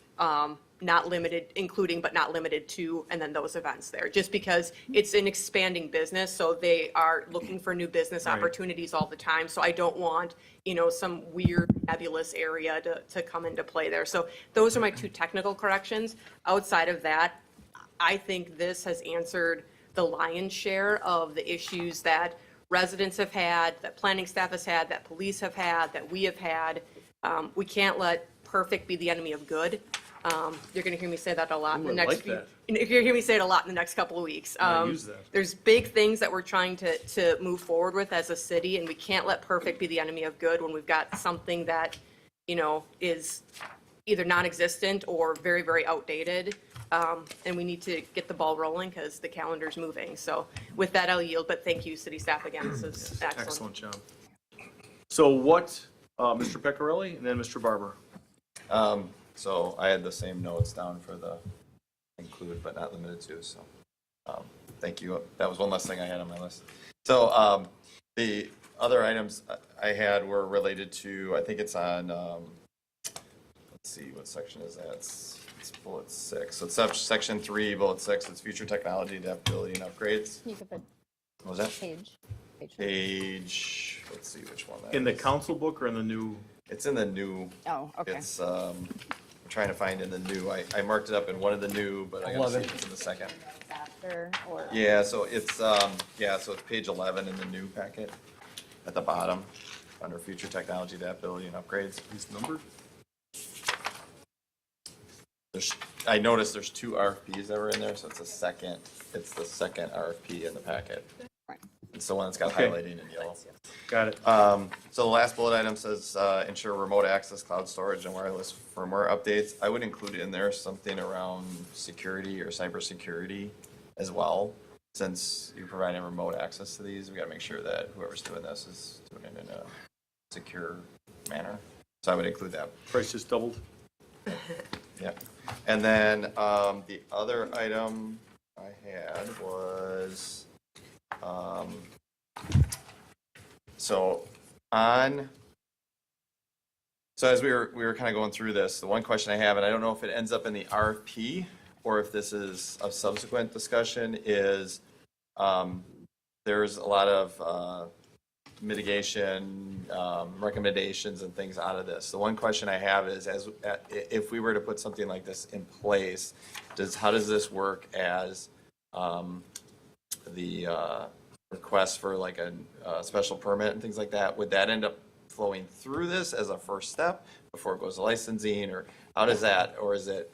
[SPEAKER 14] not limited, including but not limited to, and then those events there, just because it's an expanding business, so they are looking for new business opportunities all the time. So I don't want, some weird nebulous area to come into play there. So those are my two technical corrections. Outside of that, I think this has answered the lion's share of the issues that residents have had, that planning staff has had, that police have had, that we have had. We can't let perfect be the enemy of good. You're going to hear me say that a lot in the next few. You're going to hear me say it a lot in the next couple of weeks.
[SPEAKER 1] Use that.
[SPEAKER 14] There's big things that we're trying to move forward with as a city, and we can't let perfect be the enemy of good when we've got something that, is either non-existent or very, very outdated. And we need to get the ball rolling because the calendar's moving. So with that, I'll yield. But thank you, city staff, again. This is excellent.
[SPEAKER 1] Excellent job. So what Mr. Pecorelli, and then Mr. Barber.
[SPEAKER 7] So I had the same notes down for the include but not limited to, so, thank you. That was one less thing I had on my list. So, the other items I had were related to, I think it's on, let's see, what section is that? It's bullet 6. So it's section 3, bullet 6, it's future technology, adaptability, and upgrades.
[SPEAKER 15] You could put
[SPEAKER 7] What was that?
[SPEAKER 15] page.
[SPEAKER 7] Page, let's see which one that
[SPEAKER 1] In the
[SPEAKER 7] is.
[SPEAKER 1] council book or in the new?
[SPEAKER 7] It's in the new.
[SPEAKER 15] Oh, okay.
[SPEAKER 7] It's, I'm trying to find in the new. I marked it up in one of the new, but I gotta see if it's in the second.
[SPEAKER 15] After or.
[SPEAKER 7] Yeah, so it's, yeah, so it's page 11 in the new packet at the bottom, under future technology, adaptability, and upgrades.
[SPEAKER 1] Is numbered?
[SPEAKER 7] I noticed there's 2 RFPs that were in there, so it's the second RFP in the packet.
[SPEAKER 15] Right.
[SPEAKER 7] It's the one that's got
[SPEAKER 1] Okay.
[SPEAKER 7] highlighting in yellow.
[SPEAKER 1] Got it.
[SPEAKER 7] So the last bullet item says, ensure remote access, cloud storage, and wireless firmware updates. I would include in there something around security or cybersecurity as well. Since you're providing remote access to these, we gotta make sure that whoever's doing this is doing it in a secure manner. So I would include that.
[SPEAKER 1] Price just doubled.
[SPEAKER 7] Yeah. And then, the other item I had was, so as we were kind of going through this, the one question I have, and I don't know if it ends up in the RFP or if this is a subsequent discussion, is, there's a lot of, mitigation, recommendations and things out of this. The one question I have is, if we were to put something like this in place, how does this work as the request for like a special permit and things like that? Would that end up flowing through this as a first step before it goes to licensing, or how does that, or is it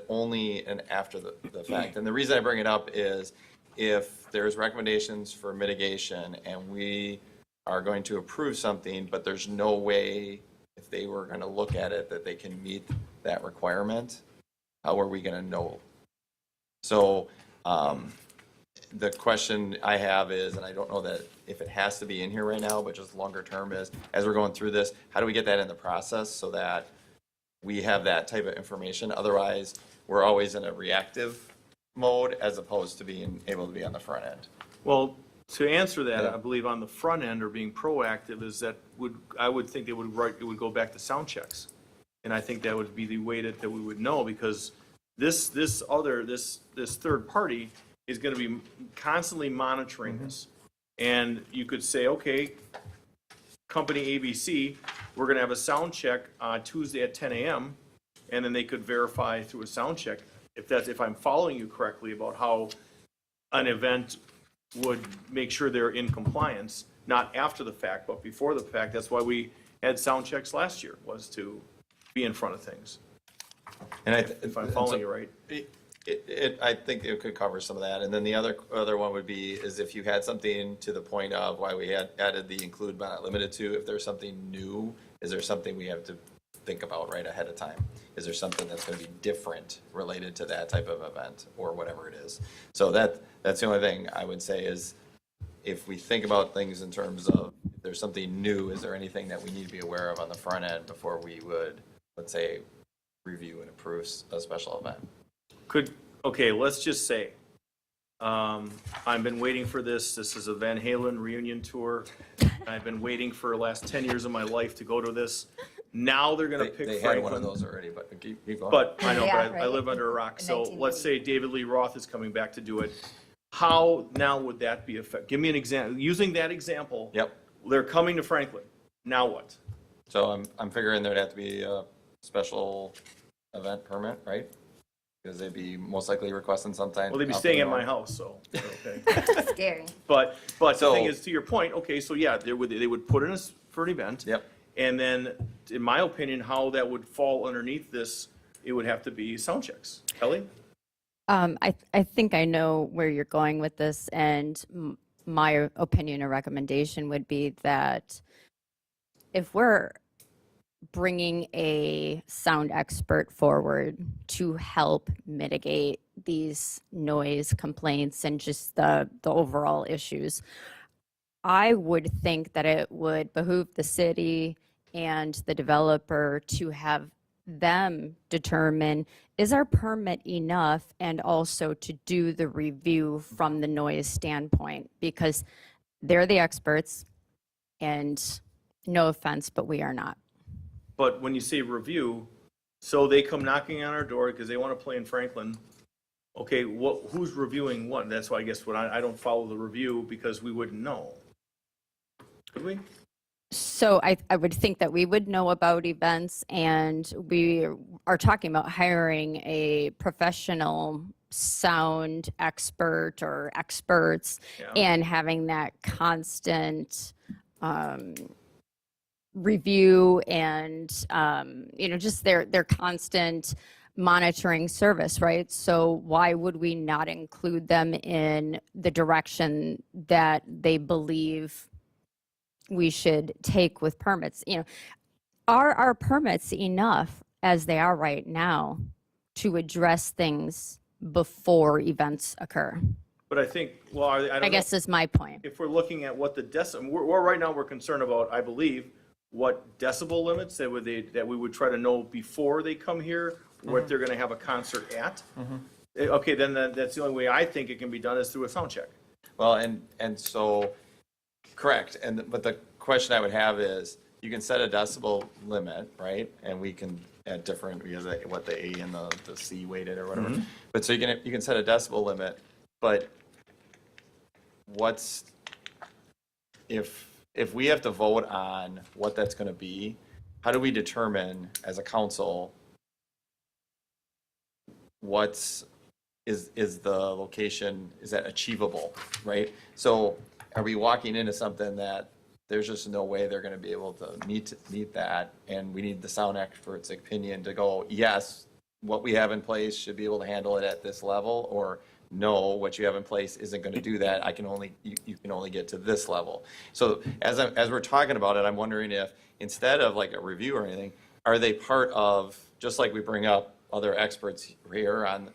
[SPEAKER 7] only an after the fact? And the reason I bring it up is if there's recommendations for mitigation and we are going to approve something, but there's no way, if they were going to look at it, that they can meet that requirement, how are we going to know? So the question I have is, and I don't know that if it has to be in here right now, but just longer term is, as we're going through this, how do we get that in the process so that we have that type of information? Otherwise, we're always in a reactive mode as opposed to being able to be on the front end.
[SPEAKER 1] Well, to answer that,
[SPEAKER 7] Yeah.
[SPEAKER 1] I believe on the front end or being proactive is that I would think it would go back to sound checks. And I think that would be the way that we would know, because this third party is going to be constantly monitoring this. And you could say, okay, company ABC, we're going to have a sound check on Tuesday at 10 a.m. And then they could verify through a sound check if I'm following you correctly about how an event would make sure they're in compliance, not after the fact, but before the fact. That's why we had sound checks last year, was to be in front of things.
[SPEAKER 7] And
[SPEAKER 1] If I'm following you right.
[SPEAKER 7] I think it could cover some of that. And then the other one would be is if you had something to the point of why we had added the include but not limited to, if there's something new, is there something we have to think about right ahead of time? Is there something that's going to be different related to that type of event or whatever it is? So that's the only thing I would say is, if we think about things in terms of if there's something new, is there anything that we need to be aware of on the front end before we would, let's say, review and approve a special event?
[SPEAKER 1] Okay, let's just say, I've been waiting for this. This is a Van Halen reunion tour. I've been waiting for the last 10 years of my life to go to this. Now they're going to pick
[SPEAKER 7] They
[SPEAKER 1] Franklin.
[SPEAKER 7] had one of those already, but keep going.
[SPEAKER 1] But I know,
[SPEAKER 4] Yeah,
[SPEAKER 1] but I
[SPEAKER 4] right.
[SPEAKER 1] live under a rock.
[SPEAKER 4] In
[SPEAKER 1] So
[SPEAKER 4] 1990.
[SPEAKER 1] let's say David Lee Roth is coming back to do it. How now would that be affect? Give me an example. Using that example.
[SPEAKER 7] Yep.
[SPEAKER 1] They're coming to Franklin. Now what?
[SPEAKER 7] So I'm figuring there'd have to be a special event permit, right? Because they'd be most likely requesting sometime.
[SPEAKER 1] Well, they'd be
[SPEAKER 7] out
[SPEAKER 1] staying
[SPEAKER 7] the
[SPEAKER 1] at my
[SPEAKER 7] north.
[SPEAKER 1] house, so, okay.
[SPEAKER 4] Scary.
[SPEAKER 1] But the
[SPEAKER 7] So-
[SPEAKER 1] thing is, to your point, okay, so yeah, they would put in for an event.
[SPEAKER 7] Yep.
[SPEAKER 1] And then, in my opinion, how that would fall underneath this, it would have to be sound checks. Kelly?
[SPEAKER 15] I think I know where you're going with this, and my opinion or recommendation would be that if we're bringing a sound expert forward to help mitigate these noise complaints and just the overall issues, I would think that it would behoove the city and the developer to have them determine, is our permit enough? And also to do the review from the noise standpoint, because they're the experts, and no offense, but we are not.
[SPEAKER 1] But when you say review, so they come knocking on our door because they want to play in Franklin. Okay, who's reviewing what? That's why I guess I don't follow the review because we wouldn't know. Could we?
[SPEAKER 15] So I would think that we would know about events, and we are talking about hiring a professional sound expert or experts,
[SPEAKER 1] Yeah.
[SPEAKER 15] and having that constant review and just their constant monitoring service, right? So why would we not include them in the direction that they believe we should take with permits? Are our permits enough as they are right now to address things before events occur?
[SPEAKER 1] But I think, well, I don't know.
[SPEAKER 15] I guess is my point.
[SPEAKER 1] If we're looking at what the we're right now, we're concerned about, I believe, what decibel limits that we would try to know before they come here, what they're going to have a concert at. Okay, then that's the only way I think it can be done is through a sound check.
[SPEAKER 7] Well, and so, correct, but the question I would have is, you can set a decibel limit, right? And we can add different, because what the A and the C weighted or whatever. But so you can set a decibel limit, but if we have to vote on what that's going to be, how do we determine as a council is the location, is that achievable, right? So are we walking into something that there's just no way they're going to be able to meet that, and we need the sound expert's opinion to go, yes, what we have in place should be able to handle it at this level, or no, what you have in place isn't going to do that. You can only get to this level. So as we're talking about it, I'm wondering if instead of like a review or anything, are they part of, just like we bring up other experts here on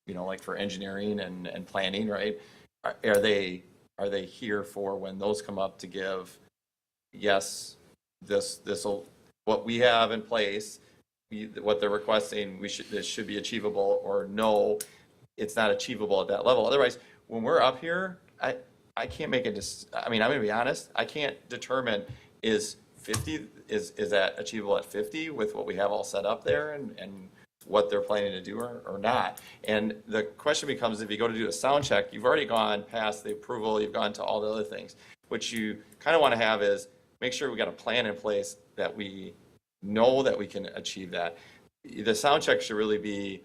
[SPEAKER 7] like for engineering and planning, right? Are they here for when those come up to give, yes, this'll, what we have in place, what they're requesting, this should be achievable, or no, it's not achievable at that level. Otherwise, when we're up here, I can't make I'm going to be honest, I can't determine is 50, is that achievable at 50 with what we have all set up there and what they're planning to do or not. And the question becomes, if you go to do a sound check, you've already gone past the approval, you've gone to all the other things. What you kind of want to have is make sure we got a plan in place that we know that we can achieve that. The sound check should really be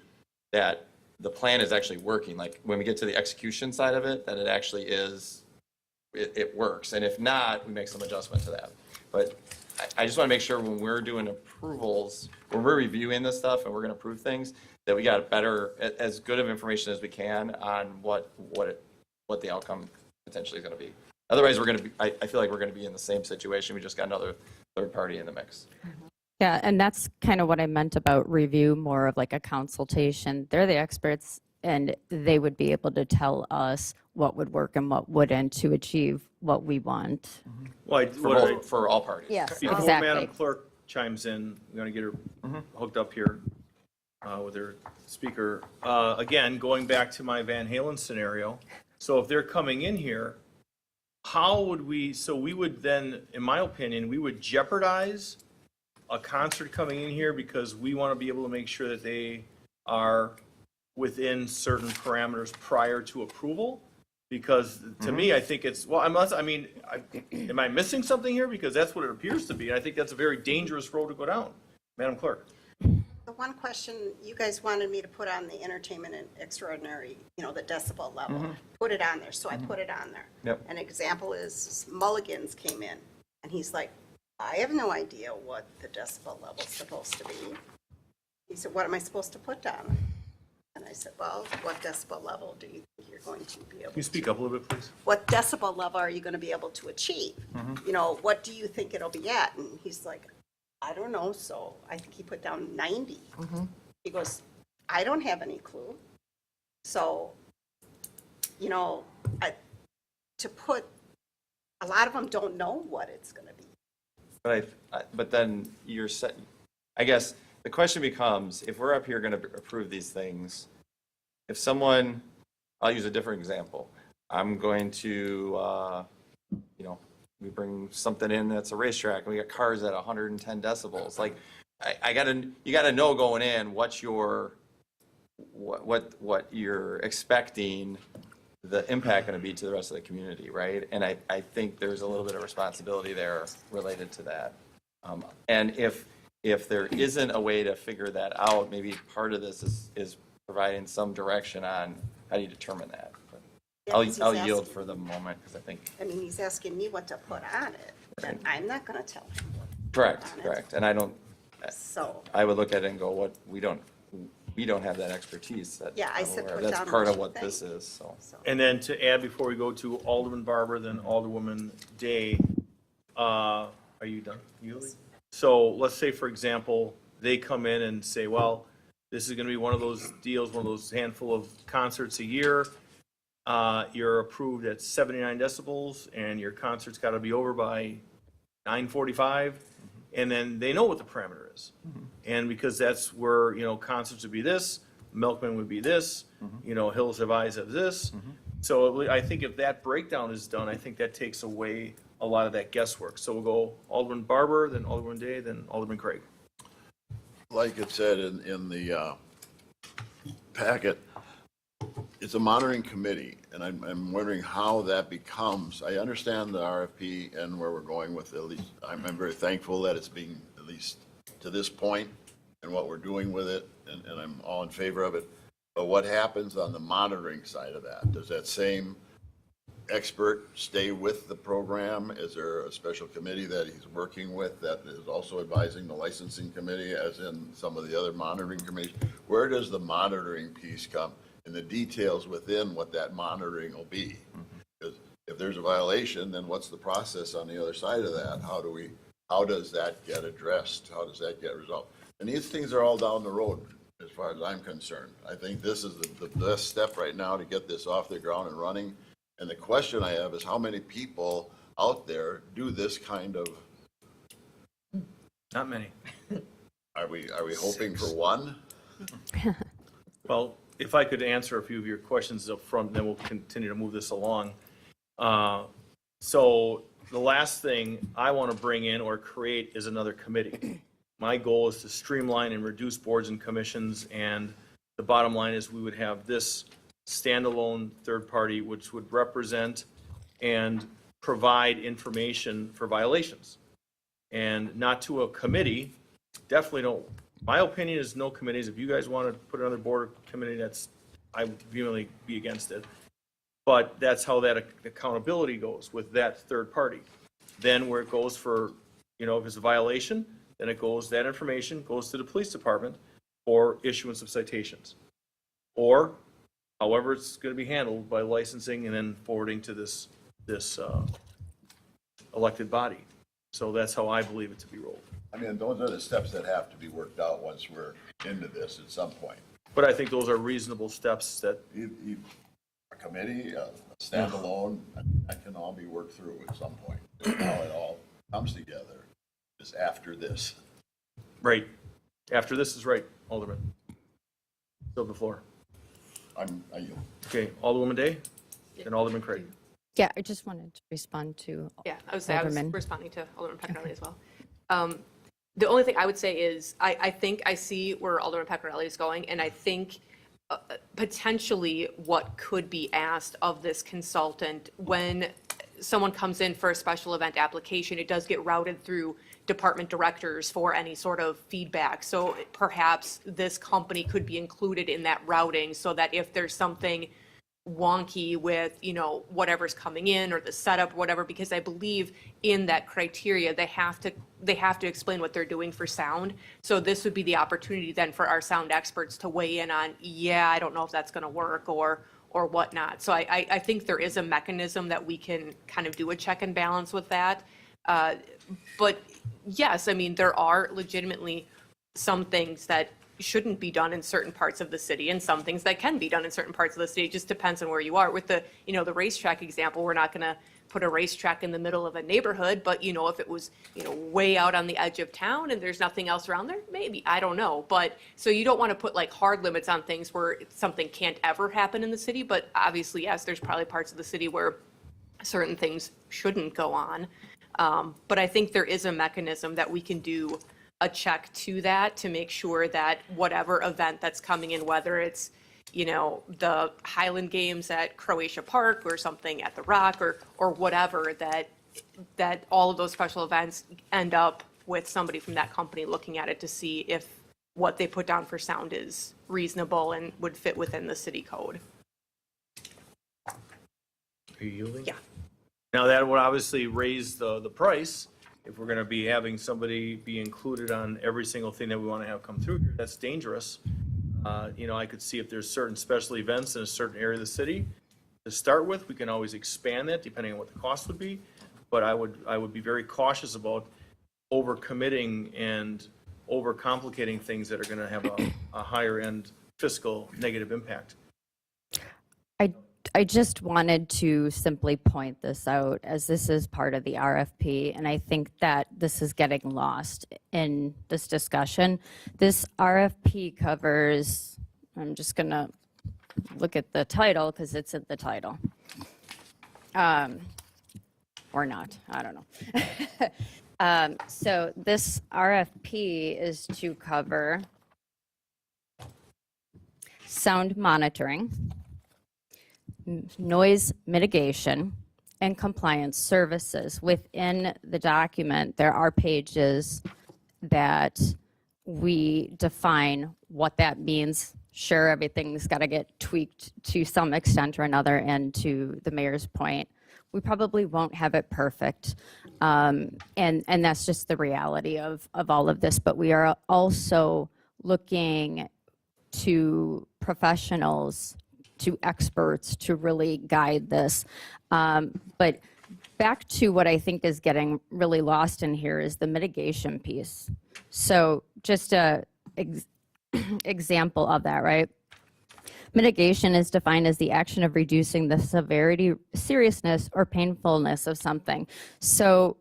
[SPEAKER 7] that the plan is actually working. Like when we get to the execution side of it, that it actually is, it works. And if not, we make some adjustment to that. But I just want to make sure when we're doing approvals, when we're reviewing this stuff and we're going to approve things, that we got a better, as good of information as we can on what the outcome potentially is going to be. Otherwise, we're going to be, I feel like we're going to be in the same situation. We just got another third party in the mix.
[SPEAKER 15] Yeah, and that's kind of what I meant about review, more of like a consultation. They're the experts, and they would be able to tell us what would work and what wouldn't to achieve what we want.
[SPEAKER 1] Well,
[SPEAKER 7] For all parties.
[SPEAKER 15] Yes,
[SPEAKER 1] Before
[SPEAKER 15] exactly.
[SPEAKER 1] Madam Clerk chimes in, I'm going to get her hooked up here with her speaker. Again, going back to my Van Halen scenario, so if they're coming in here, how would we would then, in my opinion, we would jeopardize a concert coming in here because we want to be able to make sure that they are within certain parameters prior to approval? Because to me, I think it's, well, am I missing something here? Because that's what it appears to be. And I think that's a very dangerous road to go down. Madam Clerk.
[SPEAKER 2] The one question you guys wanted me to put on the entertainment and extraordinary, the decibel level, put it on there. So I put it on there.
[SPEAKER 7] Yep.
[SPEAKER 2] An example is Mulligan's came in and he's like, I have no idea what the decibel level is supposed to be. He said, what am I supposed to put down? And I said, well, what decibel level do you think you're going to be able to?
[SPEAKER 1] Can you speak up a little bit, please?
[SPEAKER 2] What decibel level are you going to be able to achieve? What do you think it'll be at? And he's like, I don't know. So I think he put down 90. He goes, I don't have any clue. So, to put, a lot of them don't know what it's going to be.
[SPEAKER 7] But then you're set, I guess, the question becomes, if we're up here gonna approve these things, if someone, I'll use a different example. I'm going to, we bring something in that's a racetrack, and we got cars at 110 decibels. Like, you gotta know going in what you're expecting the impact gonna be to the rest of the community, right? And I think there's a little bit of responsibility there related to that. And if there isn't a way to figure that out, maybe part of this is providing some direction on how do you determine that.
[SPEAKER 2] Yeah, 'cause
[SPEAKER 7] I'll
[SPEAKER 2] he's
[SPEAKER 7] yield
[SPEAKER 2] asking-
[SPEAKER 7] for the moment, because I think,
[SPEAKER 2] I mean, he's asking me what to put on it, and I'm not gonna tell him.
[SPEAKER 7] correct. And I don't,
[SPEAKER 2] So,
[SPEAKER 7] I would look at it and go, what, we don't have that expertise that.
[SPEAKER 2] Yeah, I
[SPEAKER 7] I'm
[SPEAKER 2] said
[SPEAKER 7] aware of.
[SPEAKER 2] put
[SPEAKER 7] That's
[SPEAKER 2] down
[SPEAKER 7] part
[SPEAKER 2] what
[SPEAKER 7] of
[SPEAKER 2] you
[SPEAKER 7] what this
[SPEAKER 2] think.
[SPEAKER 7] is, so.
[SPEAKER 1] And then to add, before we go to Alderman Barber, then Alderwoman Day, are you done? Yuli? So let's say, for example, they come in and say, well, this is gonna be one of those deals, one of those handful of concerts a year. You're approved at 79 decibels, and your concert's gotta be over by 9:45, and then they know what the parameter is. And because that's where, concerts would be this, Milkman would be this, Hills Have Eyes of this. So I think if that breakdown is done, I think that takes away a lot of that guesswork. So we'll go Alderman Barber, then Alderman Day, then Alderman Craig.
[SPEAKER 17] Like it said in the packet, it's a monitoring committee, and I'm wondering how that becomes. I understand the RFP and where we're going with at least, I'm very thankful that it's being at least to this point and what we're doing with it, and I'm all in favor of it. But what happens on the monitoring side of that? Does that same expert stay with the program? Is there a special committee that he's working with that is also advising the licensing committee, as in some of the other monitoring committees? Where does the monitoring piece come, and the details within what that monitoring will be? Because if there's a violation, then what's the process on the other side of that? How does that get addressed? How does that get resolved? And these things are all down the road, as far as I'm concerned. I think this is the best step right now to get this off the ground and running. And the question I have is, how many people out there do this kind of?
[SPEAKER 1] Not many.
[SPEAKER 17] Are we hoping for one?
[SPEAKER 1] Well, if I could answer a few of your questions up front, then we'll continue to move this along. So the last thing I want to bring in or create is another committee. My goal is to streamline and reduce boards and commissions, and the bottom line is we would have this standalone third party which would represent and provide information for violations. And not to a committee, definitely don't. My opinion is no committees. If you guys want to put another board or committee, I would vehemently be against it. But that's how that accountability goes with that third party. Then where it goes for, if it's a violation, then that information goes to the police department for issuance of citations. Or however it's going to be handled by licensing and then forwarding to this elected body. So that's how I believe it to be rolled.
[SPEAKER 17] I mean, those are the steps that have to be worked out once we're into this at some point.
[SPEAKER 1] But I think those are reasonable steps that,
[SPEAKER 17] A committee, a standalone, that can all be worked through at some point. How it all comes together is after this.
[SPEAKER 1] right, after this is right, Alderman. Still the floor.
[SPEAKER 17] I
[SPEAKER 1] Okay, Alderwoman Day, and Alderman Craig.
[SPEAKER 15] Yeah, I just wanted to respond to
[SPEAKER 14] Yeah, I was
[SPEAKER 15] Alderman.
[SPEAKER 14] responding to Alderman Pecorelli as well. The only thing I would say is, I think I see where Alderman Pecorelli is going, and I think potentially what could be asked of this consultant when someone comes in for a special event application, it does get routed through department directors for any sort of feedback. So perhaps this company could be included in that routing so that if there's something wonky with, whatever's coming in or the setup, whatever, because I believe in that criteria, they have to explain what they're doing for sound. So this would be the opportunity then for our sound experts to weigh in on, I don't know if that's going to work or whatnot. So I think there is a mechanism that we can kind of do a check and balance with that. But yes, I mean, there are legitimately some things that shouldn't be done in certain parts of the city and some things that can be done in certain parts of the city. It just depends on where you are. With the, the racetrack example, we're not going to put a racetrack in the middle of a neighborhood, but if it was, way out on the edge of town and there's nothing else around there, maybe, I don't know. But so you don't want to put like hard limits on things where something can't ever happen in the city. But obviously, yes, there's probably parts of the city where certain things shouldn't go on. But I think there is a mechanism that we can do a check to that to make sure that whatever event that's coming in, whether it's, the Highland Games at Croatia Park or something at the Rock or whatever, that all of those special events end up with somebody from that company looking at it to see if what they put down for sound is reasonable and would fit within the city code.
[SPEAKER 1] Are you yielding?
[SPEAKER 14] Yeah.
[SPEAKER 1] Now, that would obviously raise the price. If we're going to be having somebody be included on every single thing that we want to have come through here, that's dangerous. I could see if there's certain special events in a certain area of the city to start with, we can always expand that depending on what the cost would be. But I would be very cautious about overcommitting and overcomplicating things that are going to have a higher end fiscal negative impact.
[SPEAKER 15] I just wanted to simply point this out as this is part of the RFP, and I think that this is getting lost in this discussion. This RFP covers, I'm just going to look at the title because it's in the title. Or not, I don't know. So this RFP is to cover sound monitoring, noise mitigation, and compliance services. Within the document, there are pages that we define what that means. Sure, everything's got to get tweaked to some extent or another, and to the mayor's point, we probably won't have it perfect. And that's just the reality of all of this. But we are also looking to professionals, to experts to really guide this. But back to what I think is getting really lost in here is the mitigation piece. So just a example of that, right? Mitigation is defined as the action of reducing the severity, seriousness, or painfulness of something. So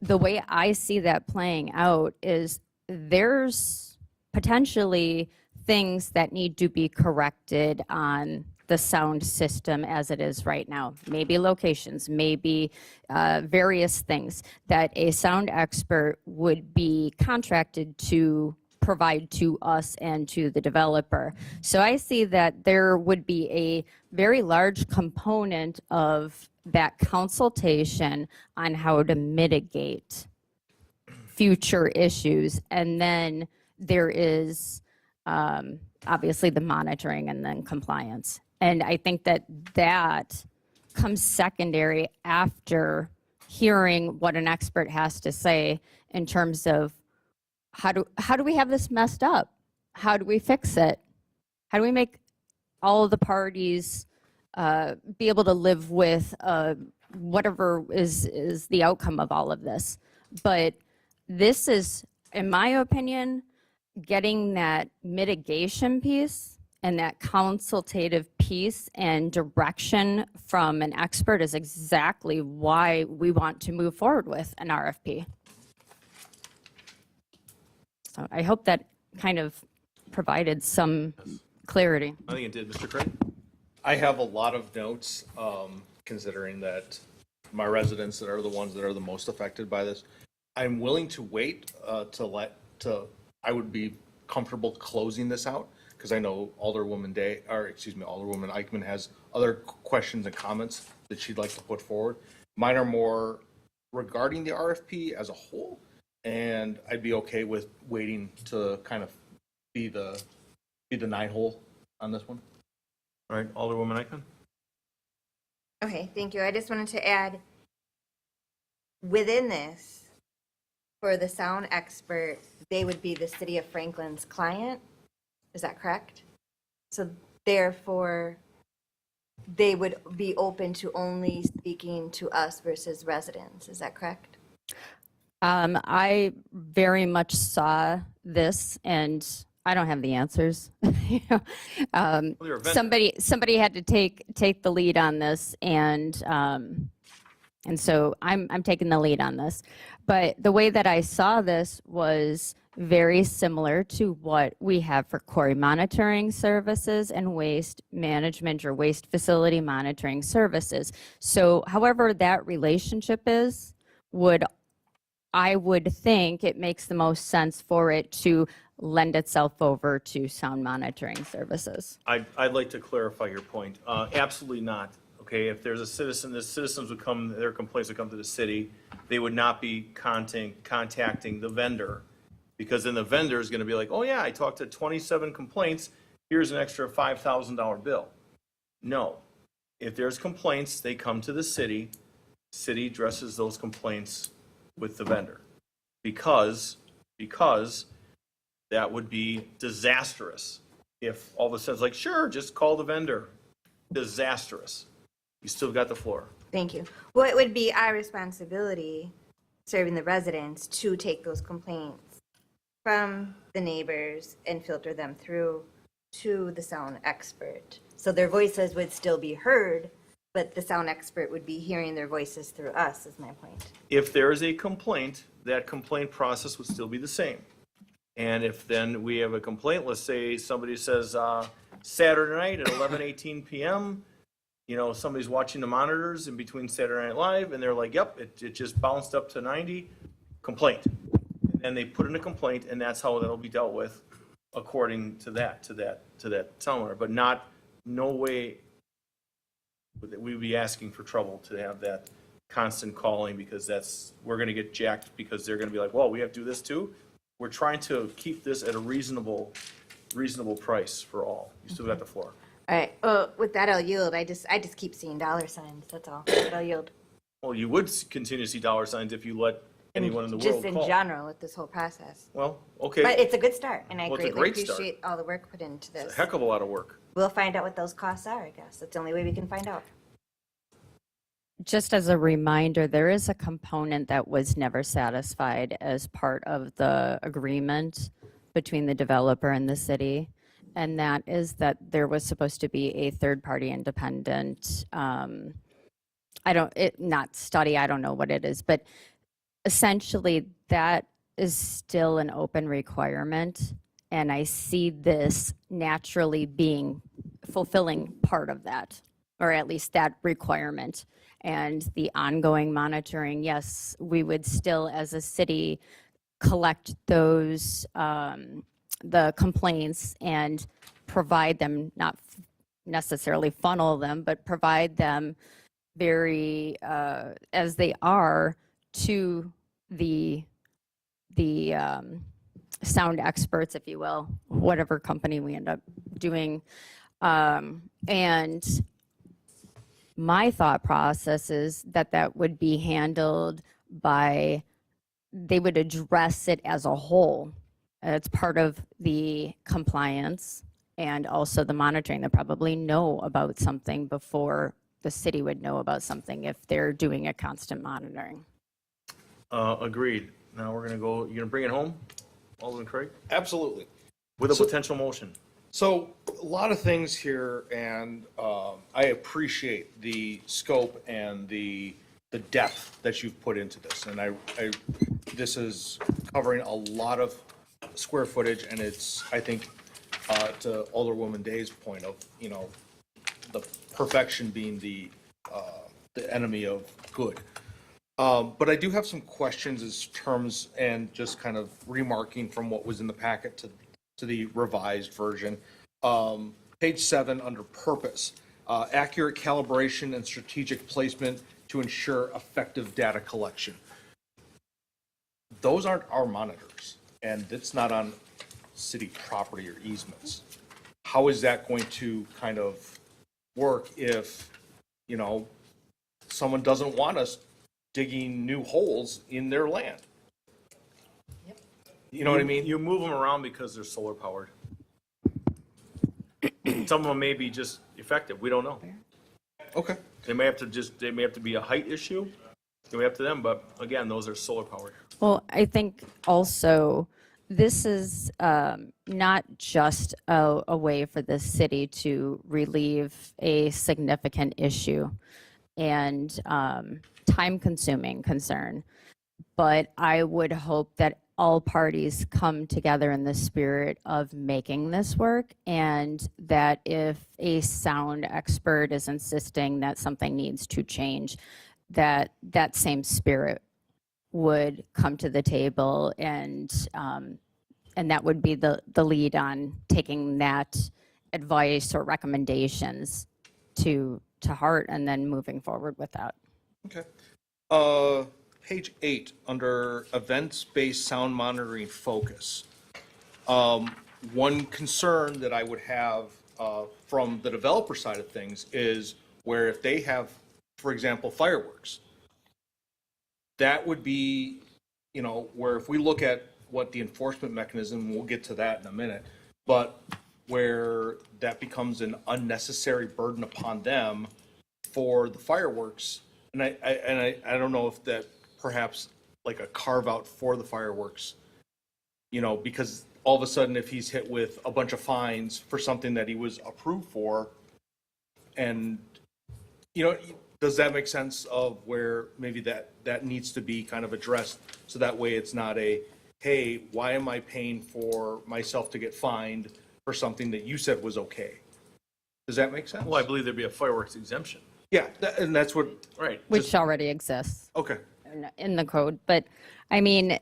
[SPEAKER 15] the way I see that playing out is there's potentially things that need to be corrected on the sound system as it is right now. Maybe locations, maybe various things that a sound expert would be contracted to provide to us and to the developer. So I see that there would be a very large component of that consultation on how to mitigate future issues. And then there is obviously the monitoring and then compliance. And I think that that comes secondary after hearing what an expert has to say in terms of how do we have this messed up? How do we fix it? How do we make all of the parties be able to live with whatever is the outcome of all of this? But this is, in my opinion, getting that mitigation piece and that consultative piece and direction from an expert is exactly why we want to move forward with an RFP. So I hope that kind of provided some clarity.
[SPEAKER 1] I think it did, Mr. Craig.
[SPEAKER 18] I have a lot of notes, considering that my residents that are the ones that are the most affected by this. I'm willing to wait I would be comfortable closing this out because I know Alderwoman Eichman has other questions and comments that she'd like to put forward. Mine are more regarding the RFP as a whole, and I'd be okay with waiting to kind of be the 9-hole on this one.
[SPEAKER 1] All right, Alderwoman Eichman.
[SPEAKER 4] Okay, thank you. I just wanted to add, within this, for the sound expert, they would be the City of Franklin's client. Is that correct? So therefore, they would be open to only speaking to us versus residents. Is that correct?
[SPEAKER 15] I very much saw this, and I don't have the answers. You know,
[SPEAKER 1] Well, you're a vendor.
[SPEAKER 15] somebody had to take the lead on this, and so I'm taking the lead on this. But the way that I saw this was very similar to what we have for quarry monitoring services and waste management or waste facility monitoring services. So however that relationship is, I would think it makes the most sense for it to lend itself over to sound monitoring services.
[SPEAKER 1] I'd like to clarify your point. Absolutely not. Okay, if there's a citizen, the citizens would come, their complaints would come to the city. They would not be contacting the vendor, because then the vendor is going to be like, oh yeah, I talked to 27 complaints. Here's an extra $5,000 bill. No. If there's complaints, they come to the city. City addresses those complaints with the vendor. Because that would be disastrous if all of a sudden it's like, sure, just call the vendor. Disastrous. You still got the floor.
[SPEAKER 4] Thank you. Well, it would be our responsibility, serving the residents, to take those complaints from the neighbors and filter them through to the sound expert. So their voices would still be heard, but the sound expert would be hearing their voices through us, is my point.
[SPEAKER 1] If there is a complaint, that complaint process would still be the same. And if then we have a complaint, let's say somebody says, Saturday night at 11:18 p.m., you know, somebody's watching the monitors in between Saturday Night Live, and they're like, yep, it just bounced up to 90, complaint. And they put in a complaint, and that's how that'll be dealt with according to that sound monitor. But no way would we be asking for trouble to have that constant calling, because we're gonna get jacked, because they're gonna be like, well, we have to do this too. We're trying to keep this at a reasonable price for all. You still got the floor.
[SPEAKER 4] All right, well, with that, I'll yield. I just keep seeing dollar signs, that's all. But I'll yield.
[SPEAKER 1] Well, you would continue to see dollar signs if you let anyone in the world
[SPEAKER 4] Just in
[SPEAKER 1] call.
[SPEAKER 4] general with this whole process.
[SPEAKER 1] Well, okay.
[SPEAKER 4] But it's a good start, and I
[SPEAKER 1] Well, it's a
[SPEAKER 4] greatly
[SPEAKER 1] great start.
[SPEAKER 4] appreciate all the work put into
[SPEAKER 1] It's
[SPEAKER 4] this.
[SPEAKER 1] a heck of a lot of work.
[SPEAKER 4] We'll find out what those costs are, I guess. That's the only way we can find out.
[SPEAKER 15] Just as a reminder, there is a component that was never satisfied as part of the agreement between the developer and the city. And that is that there was supposed to be a third-party independent, not study, I don't know what it is, but essentially that is still an open requirement. And I see this naturally fulfilling part of that, or at least that requirement. And the ongoing monitoring, yes, we would still, as a city, collect those, the complaints and provide them, not necessarily funnel them, but provide them very, as they are, to the sound experts, if you will, whatever company we end up doing. And my thought process is that would be handled by, they would address it as a whole. It's part of the compliance and also the monitoring. They probably know about something before the city would know about something if they're doing a constant monitoring.
[SPEAKER 1] Agreed. Now we're gonna go, you gonna bring it home, Alderman Craig,
[SPEAKER 18] Absolutely.
[SPEAKER 1] with a potential motion?
[SPEAKER 18] So a lot of things here, and I appreciate the scope and the depth that you've put into this. And this is covering a lot of square footage, and it's, I think, to Alderwoman Day's point of, you know, the perfection being the enemy of good. But I do have some questions as terms, and just kind of remarking from what was in the packet to the revised version. Page 7 under purpose, accurate calibration and strategic placement to ensure effective data collection. Those aren't our monitors, and it's not on city property or easements. How is that going to kind of work if, you know, someone doesn't want us digging new holes in their land? You know what I mean?
[SPEAKER 1] You move them around because they're solar powered. Some of them may be just effective, we don't know.
[SPEAKER 18] Okay.
[SPEAKER 1] They may have to be a height issue, it may be up to them, but again, those are solar powered.
[SPEAKER 15] Well, I think also This is not just a way for the city to relieve a significant issue and time-consuming concern, but I would hope that all parties come together in the spirit of making this work, and that if a sound expert is insisting that something needs to change, that that same spirit would come to the table, and that would be the lead on taking that advice or recommendations to heart and then moving forward with that.
[SPEAKER 18] Okay. Page 8, under events-based sound monitoring focus. One concern that I would have from the developer side of things is where if they have, for example, fireworks, that would be, you know, where if we look at what the enforcement mechanism, we'll get to that in a minute, but where that becomes an unnecessary burden upon them for the fireworks. And I don't know if that perhaps like a carve out for the fireworks, you know, because all of a sudden if he's hit with a bunch of fines for something that he was approved for, and, you know, does that make sense of where maybe that needs to be kind of addressed, so that way it's not a, hey, why am I paying for myself to get fined for something that you said was okay? Does that make sense?
[SPEAKER 1] Well, I believe there'd be a fireworks exemption.
[SPEAKER 18] Yeah, and that's what,
[SPEAKER 1] Right.
[SPEAKER 15] Which already exists
[SPEAKER 18] okay.
[SPEAKER 15] in the code. But I mean,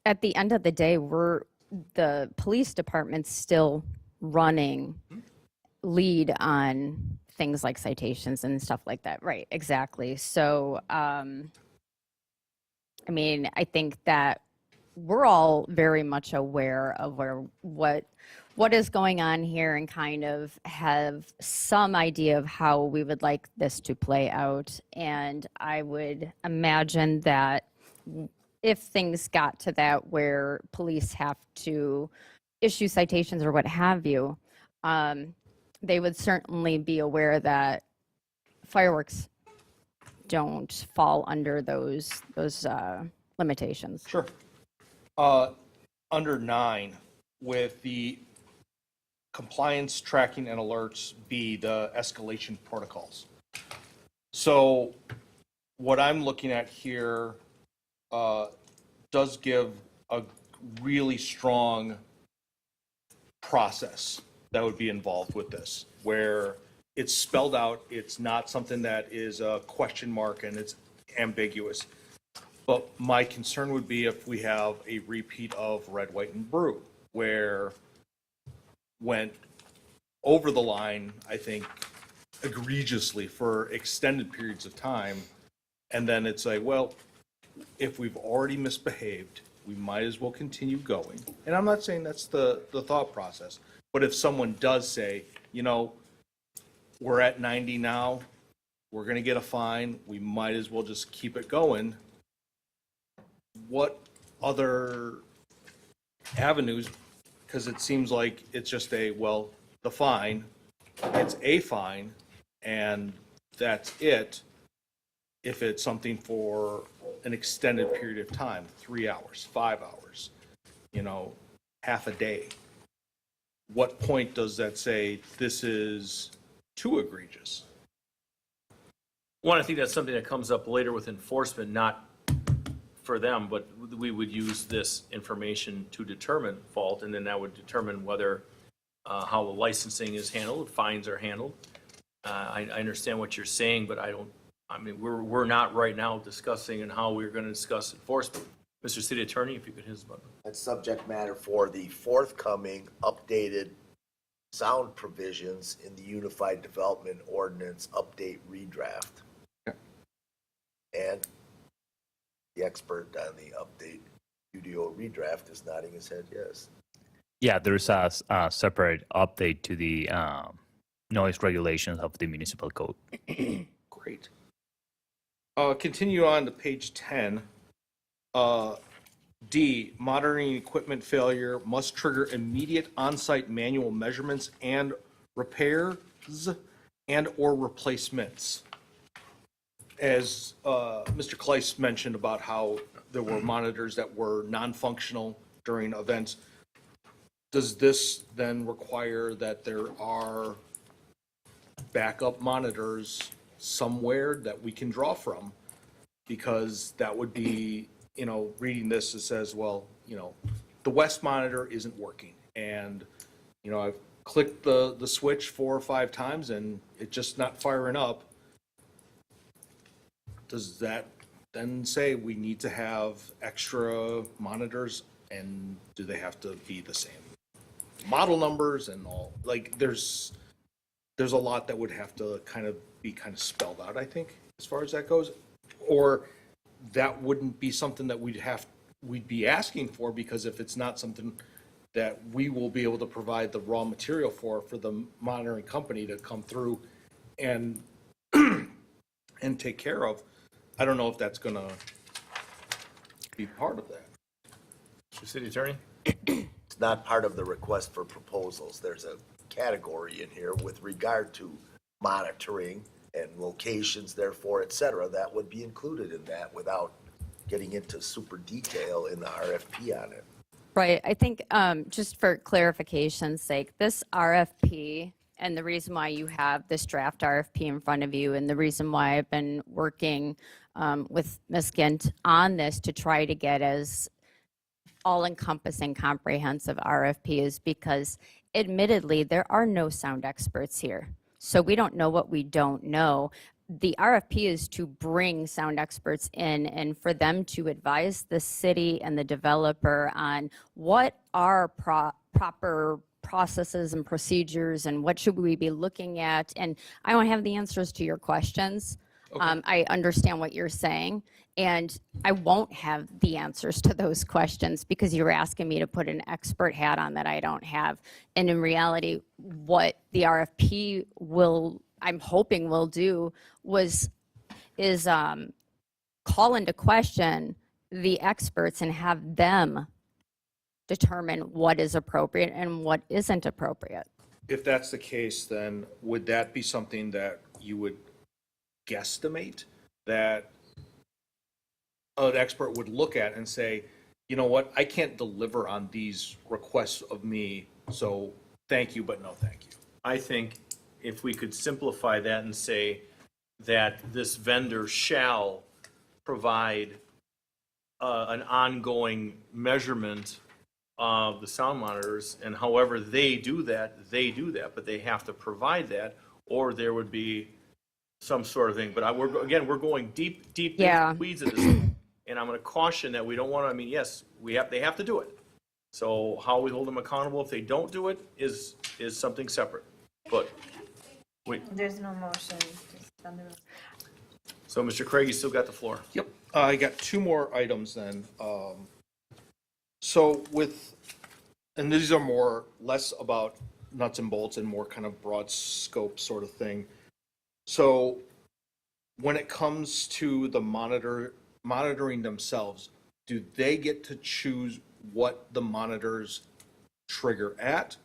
[SPEAKER 15] at the end of the day, the police department's still running lead on things like citations and stuff like that. Right, exactly. So, I mean, I think that we're all very much aware of what is going on here and kind of have some idea of how we would like this to play out. And I would imagine that if things got to that where police have to issue citations or what have you, they would certainly be aware that fireworks don't fall under those limitations.
[SPEAKER 18] Sure. Under 9, with the compliance tracking and alerts be the escalation protocols. So what I'm looking at here does give a really strong process that would be involved with this, where it's spelled out, it's not something that is a question mark and it's ambiguous. But my concern would be if we have a repeat of red, white, and blue, where went over the line, I think, egregiously for extended periods of time. And then it's like, well, if we've already misbehaved, we might as well continue going. And I'm not saying that's the thought process, but if someone does say, you know, we're at 90 now, we're going to get a fine, we might as well just keep it going. What other avenues, because it seems like it's just the fine, it's a fine, and that's it. If it's something for an extended period of time, 3 hours, 5 hours, you know, half a day, what point does that say this is too egregious?
[SPEAKER 1] One, I think that's something that comes up later with enforcement, not for them, but we would use this information to determine fault, and then that would determine whether, how the licensing is handled, fines are handled. I understand what you're saying, but we're not right now discussing and how we're going to discuss enforcement. Mr. City Attorney, if you could hit his button.
[SPEAKER 11] That's subject matter for the forthcoming updated sound provisions in the Unified Development Ordinance Update Redraft. And the expert on the update UDO redraft is nodding his head yes.
[SPEAKER 16] Yeah, there's a separate update to the noise regulations of the municipal code.
[SPEAKER 18] Great. Continue on to page 10. D, monitoring equipment failure must trigger immediate on-site manual measurements and repairs and or replacements. As Mr. Kleiss mentioned about how there were monitors that were non-functional during events. Does this then require that there are backup monitors somewhere that we can draw from? Because that would be, reading this, it says, well, the west monitor isn't working. And, I've clicked the switch 4 or 5 times and it's just not firing up. Does that then say we need to have extra monitors, and do they have to be the same model numbers and all? Like, there's a lot that would have to be spelled out, I think, as far as that goes. Or that wouldn't be something that we'd be asking for, because if it's not something that we will be able to provide the raw material for the monitoring company to come through and and take care of, I don't know if that's gonna be part of that.
[SPEAKER 1] Mr. City Attorney?
[SPEAKER 11] It's not part of the request for proposals. There's a category in here with regard to monitoring and locations, therefore, et cetera, that would be included in that without getting into super detail in the RFP on it.
[SPEAKER 15] Right. I think just for clarification's sake, this RFP and the reason why you have this draft RFP in front of you and the reason why I've been working with Ms. Gint on this to try to get as all-encompassing, comprehensive RFP is because admittedly, there are no sound experts here. So we don't know what we don't know. The RFP is to bring sound experts in and for them to advise the city and the developer on what are proper processes and procedures and what should we be looking at. And I don't have the answers to your questions. I understand what you're saying, and I won't have the answers to those questions because you're asking me to put an expert hat on that I don't have. And in reality, what the RFP I'm hoping will do is call into question the experts and have them determine what is appropriate and what isn't appropriate.
[SPEAKER 18] If that's the case, then would that be something that you would guesstimate that an expert would look at and say, you know what, I can't deliver on these requests of me, so thank you, but no thank you?
[SPEAKER 1] I think if we could simplify that and say that this vendor shall provide an ongoing measurement of the sound monitors, and however they do that, but they have to provide that, or there would be some sort of thing. But we're going deep into the weeds of this, and I'm going to caution that we don't want to, yes, they have to do it. So how we hold them accountable if they don't do it is something separate. But wait.
[SPEAKER 4] There's no motion.
[SPEAKER 1] So Mr. Craig, you still got the floor.
[SPEAKER 18] Yep, I got 2 more items then. So and these are less about nuts and bolts and more kind of broad scope sort of thing. So when it comes to the monitoring themselves, do they get to choose what the monitors trigger at?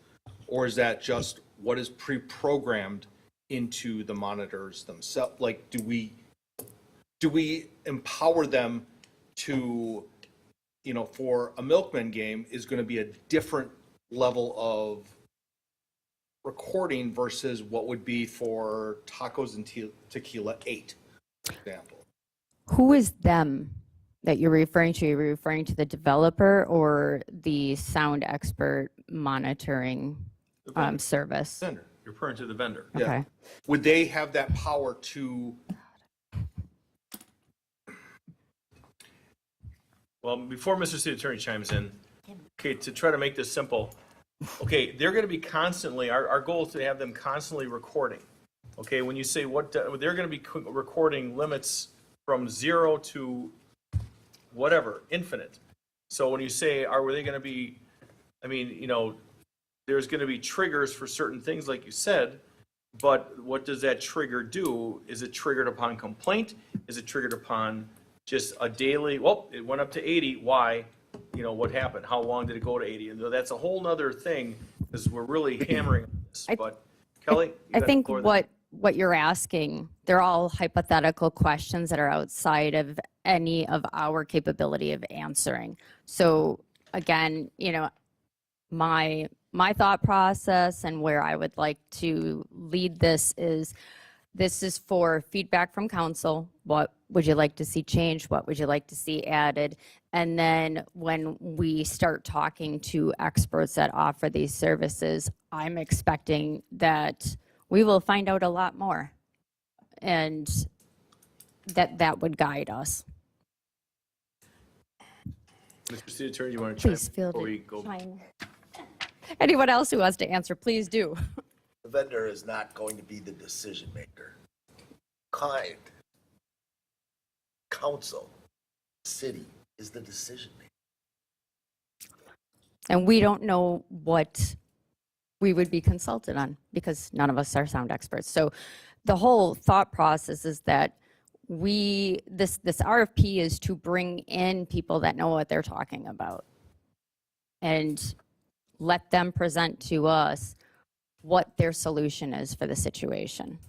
[SPEAKER 18] Or is that just what is pre-programmed into the monitors themselves? Like, do we empower them to, for a Milkman game is going to be a different level of recording versus what would be for Tacos and Tequila 8, for example?
[SPEAKER 15] Who is them that you're referring to? You're referring to the developer or the sound expert monitoring service?
[SPEAKER 1] Vendor. You're referring to the vendor.
[SPEAKER 15] Okay.
[SPEAKER 18] Yeah. Would they have that power to?
[SPEAKER 1] Well, before Mr. City Attorney chimes in, okay, to try to make this simple, okay, they're going to be constantly, our goal is to have them constantly recording. Okay, when you say they're going to be recording limits from 0 to whatever, infinite. So when you say, were they going to be, there's going to be triggers for certain things, like you said, but what does that trigger do? Is it triggered upon complaint? Is it triggered upon just a daily, it went up to 80, why? What happened? How long did it go to 80? And that's a whole nother thing, because we're really hammering on this. But Kelly?
[SPEAKER 15] I think what you're asking, they're all hypothetical questions that are outside of any of our capability of answering. So again, my thought process and where I would like to lead this is for feedback from council. What would you like to see changed? What would you like to see added? And then when we start talking to experts that offer these services, I'm expecting that we will find out a lot more, and that would guide us.
[SPEAKER 1] Mr. City Attorney, you want to chime
[SPEAKER 15] Please
[SPEAKER 1] in
[SPEAKER 15] feel
[SPEAKER 1] before we go?
[SPEAKER 15] Anyone else who wants to answer, please do.
[SPEAKER 11] The vendor is not going to be the decision maker. Client, council, city is the decision maker.
[SPEAKER 15] And we don't know what we would be consulted on because none of us are sound experts. So the whole thought process is that this RFP is to bring in people that know what they're talking about and let them present to us what their solution is for the situation.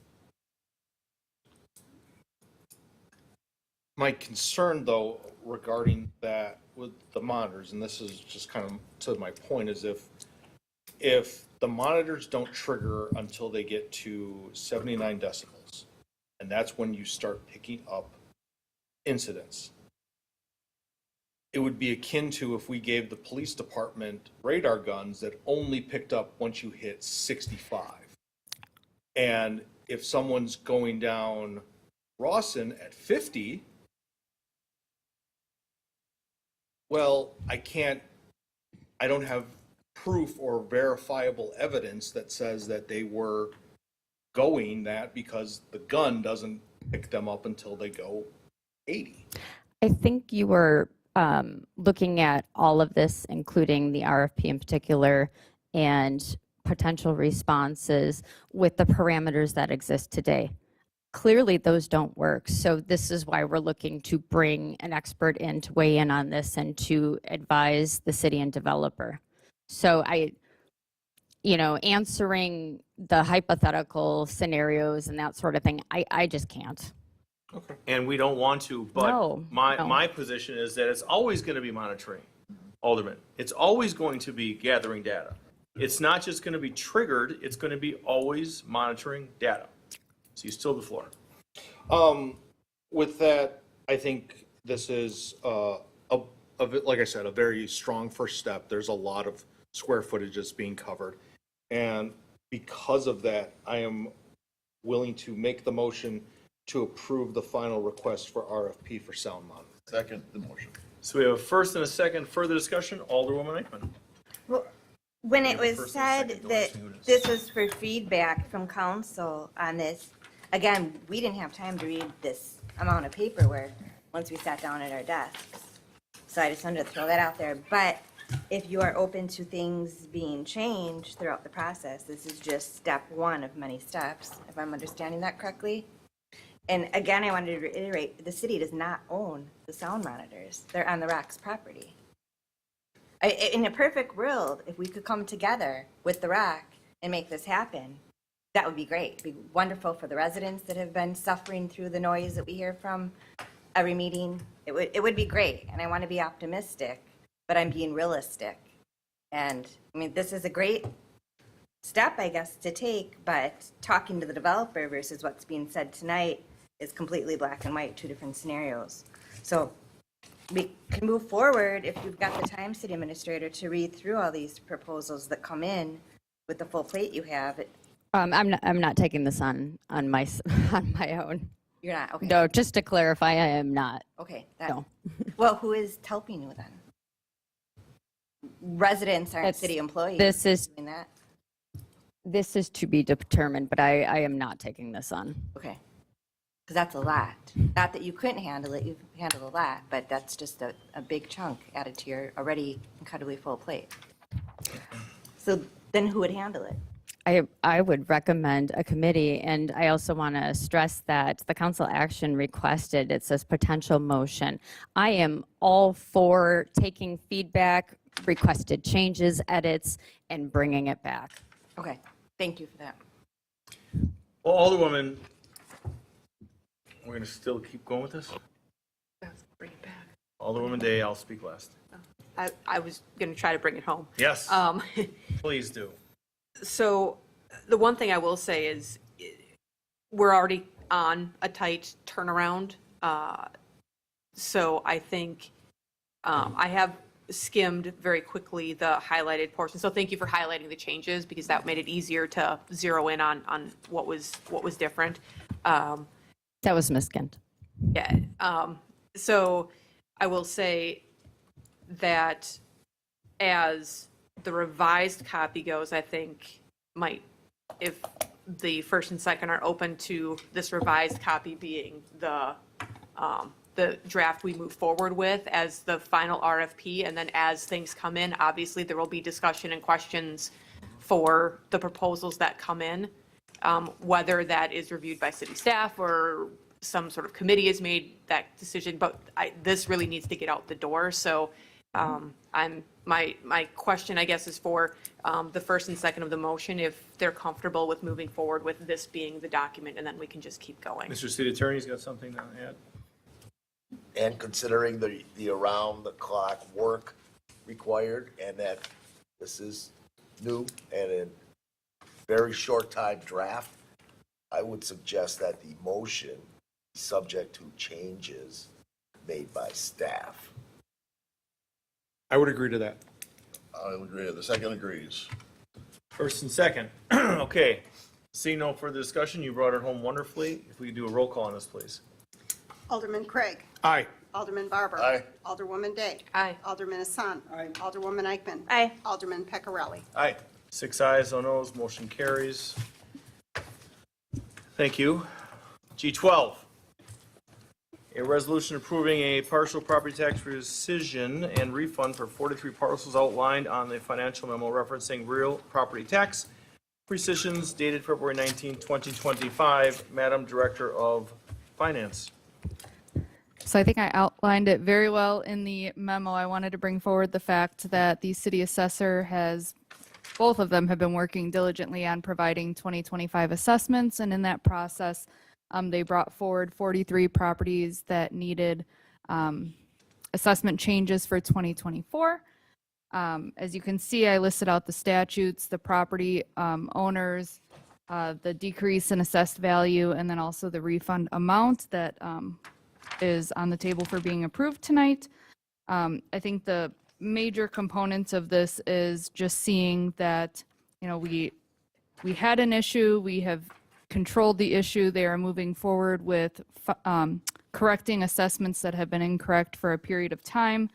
[SPEAKER 18] My concern, though, regarding that with the monitors, and this is just kind of to my point, is if the monitors don't trigger until they get to 79 decibels, and that's when you start picking up incidents, it would be akin to if we gave the police department radar guns that only picked up once you hit 65. And if someone's going down Rawson at 50, well, I don't have proof or verifiable evidence that says that they were going that because the gun doesn't pick them up until they go 80.
[SPEAKER 15] I think you were looking at all of this, including the RFP in particular, and potential responses with the parameters that exist today. Clearly, those don't work. So this is why we're looking to bring an expert in to weigh in on this and to advise the city and developer. So answering the hypothetical scenarios and that sort of thing, I just can't.
[SPEAKER 1] And we don't want to, but
[SPEAKER 15] No.
[SPEAKER 1] my position is that it's always going to be monitoring, Alderman. It's always going to be gathering data. It's not just going to be triggered, it's going to be always monitoring data. So you still have the floor.
[SPEAKER 18] With that, I think this is like I said, a very strong first step. There's a lot of square footage that's being covered. And because of that, I am willing to make the motion to approve the final request for RFP for sound monitor.
[SPEAKER 17] Second the motion.
[SPEAKER 1] So we have a first and a second. Further discussion? Alderwoman Eichmann.
[SPEAKER 4] Well, when it was
[SPEAKER 1] First
[SPEAKER 4] said
[SPEAKER 1] and second,
[SPEAKER 4] that
[SPEAKER 1] don't listen to
[SPEAKER 4] this was for feedback from council on this, again, we didn't have time to read this amount of paperwork once we sat down at our desks. So I just wanted to throw that out there. But if you are open to things being changed throughout the process, this is just step one of many steps, if I'm understanding that correctly. And again, I wanted to reiterate, the city does not own the sound monitors. They're on the RAC's property. In a perfect world, if we could come together with the RAC and make this happen, that would be great. It'd be wonderful for the residents that have been suffering through the noise that we hear from every meeting. It would be great, and I want to be optimistic, but I'm being realistic. And, I mean, this is a great step, I guess, to take, but talking to the developer versus what's being said tonight is completely black and white, two different scenarios. So we can move forward if you've got the time, city administrator, to read through all these proposals that come in with the full plate you have.
[SPEAKER 15] I'm not taking this on my own.
[SPEAKER 4] You're not, okay.
[SPEAKER 15] No, just to clarify, I am not.
[SPEAKER 4] Okay.
[SPEAKER 15] No.
[SPEAKER 4] Well, who is helping you then? Residents aren't
[SPEAKER 15] That's-
[SPEAKER 4] city employees.
[SPEAKER 15] this is-
[SPEAKER 4] doing that?
[SPEAKER 15] This is to be determined, but I am not taking this on.
[SPEAKER 4] Okay. Because that's a lot. Not that you couldn't handle it, you've handled a lot, but that's just a big chunk added to your already incredibly full plate. So then who would handle it?
[SPEAKER 15] I would recommend a committee, and I also want to stress that the council action requested, it says potential motion. I am all for taking feedback, requested changes, edits, and bringing it back.
[SPEAKER 4] Okay, thank you for that.
[SPEAKER 1] Well, Alderwoman, we're going to still keep going with this?
[SPEAKER 14] Bring it back.
[SPEAKER 1] Alderwoman Day, I'll speak last.
[SPEAKER 14] I was going to try to bring it home.
[SPEAKER 1] Yes, please do.
[SPEAKER 14] So the one thing I will say is we're already on a tight turnaround. So I think I have skimmed very quickly the highlighted portion. So thank you for highlighting the changes because that made it easier to zero in on what was different.
[SPEAKER 15] That was misskimmed.
[SPEAKER 14] Yeah. So I will say that as the revised copy goes, I think if the first and second are open to this revised copy being the draft we move forward with as the final RFP, and then as things come in, obviously there will be discussion and questions for the proposals that come in, whether that is reviewed by city staff or some sort of committee has made that decision, but this really needs to get out the door. So my question, I guess, is for the first and second of the motion, if they're comfortable with moving forward with this being the document, and then we can just keep going.
[SPEAKER 1] Mr. City Attorney's got something to add?
[SPEAKER 11] And considering the around-the-clock work required, and that this is new and a very short time draft, I would suggest that the motion be subject to changes made by staff.
[SPEAKER 18] I would agree to that.
[SPEAKER 17] I'll agree. The second agrees.
[SPEAKER 1] First and second. Okay. Seeing no further discussion, you brought it home wonderfully. If we could do a roll call on this, please.
[SPEAKER 2] Alderman Craig.
[SPEAKER 18] Aye.
[SPEAKER 2] Alderman Barber.
[SPEAKER 11] Aye.
[SPEAKER 2] Alderwoman Day.
[SPEAKER 14] Aye.
[SPEAKER 2] Alderman Hassan.
[SPEAKER 6] Aye.
[SPEAKER 2] Alderwoman Eichman.
[SPEAKER 4] Aye.
[SPEAKER 2] Alderman Peccarelli.
[SPEAKER 1] Aye. 6 ayes, no noes, motion carries. Thank you. G12, a resolution approving a partial property tax rescission and refund for 43 parcels outlined on the financial memo referencing real property tax rescissions dated February 19, 2025. Madam Director of Finance.
[SPEAKER 9] So I think I outlined it very well in the memo. I wanted to bring forward the fact that the city assessor both of them have been working diligently on providing 2025 assessments, and in that process, they brought forward 43 properties that needed assessment changes for 2024. As you can see, I listed out the statutes, the property owners, the decrease in assessed value, and then also the refund amount that is on the table for being approved tonight. I think the major components of this is just seeing that, we had an issue, we have controlled the issue. They are moving forward with correcting assessments that have been incorrect for a period of time.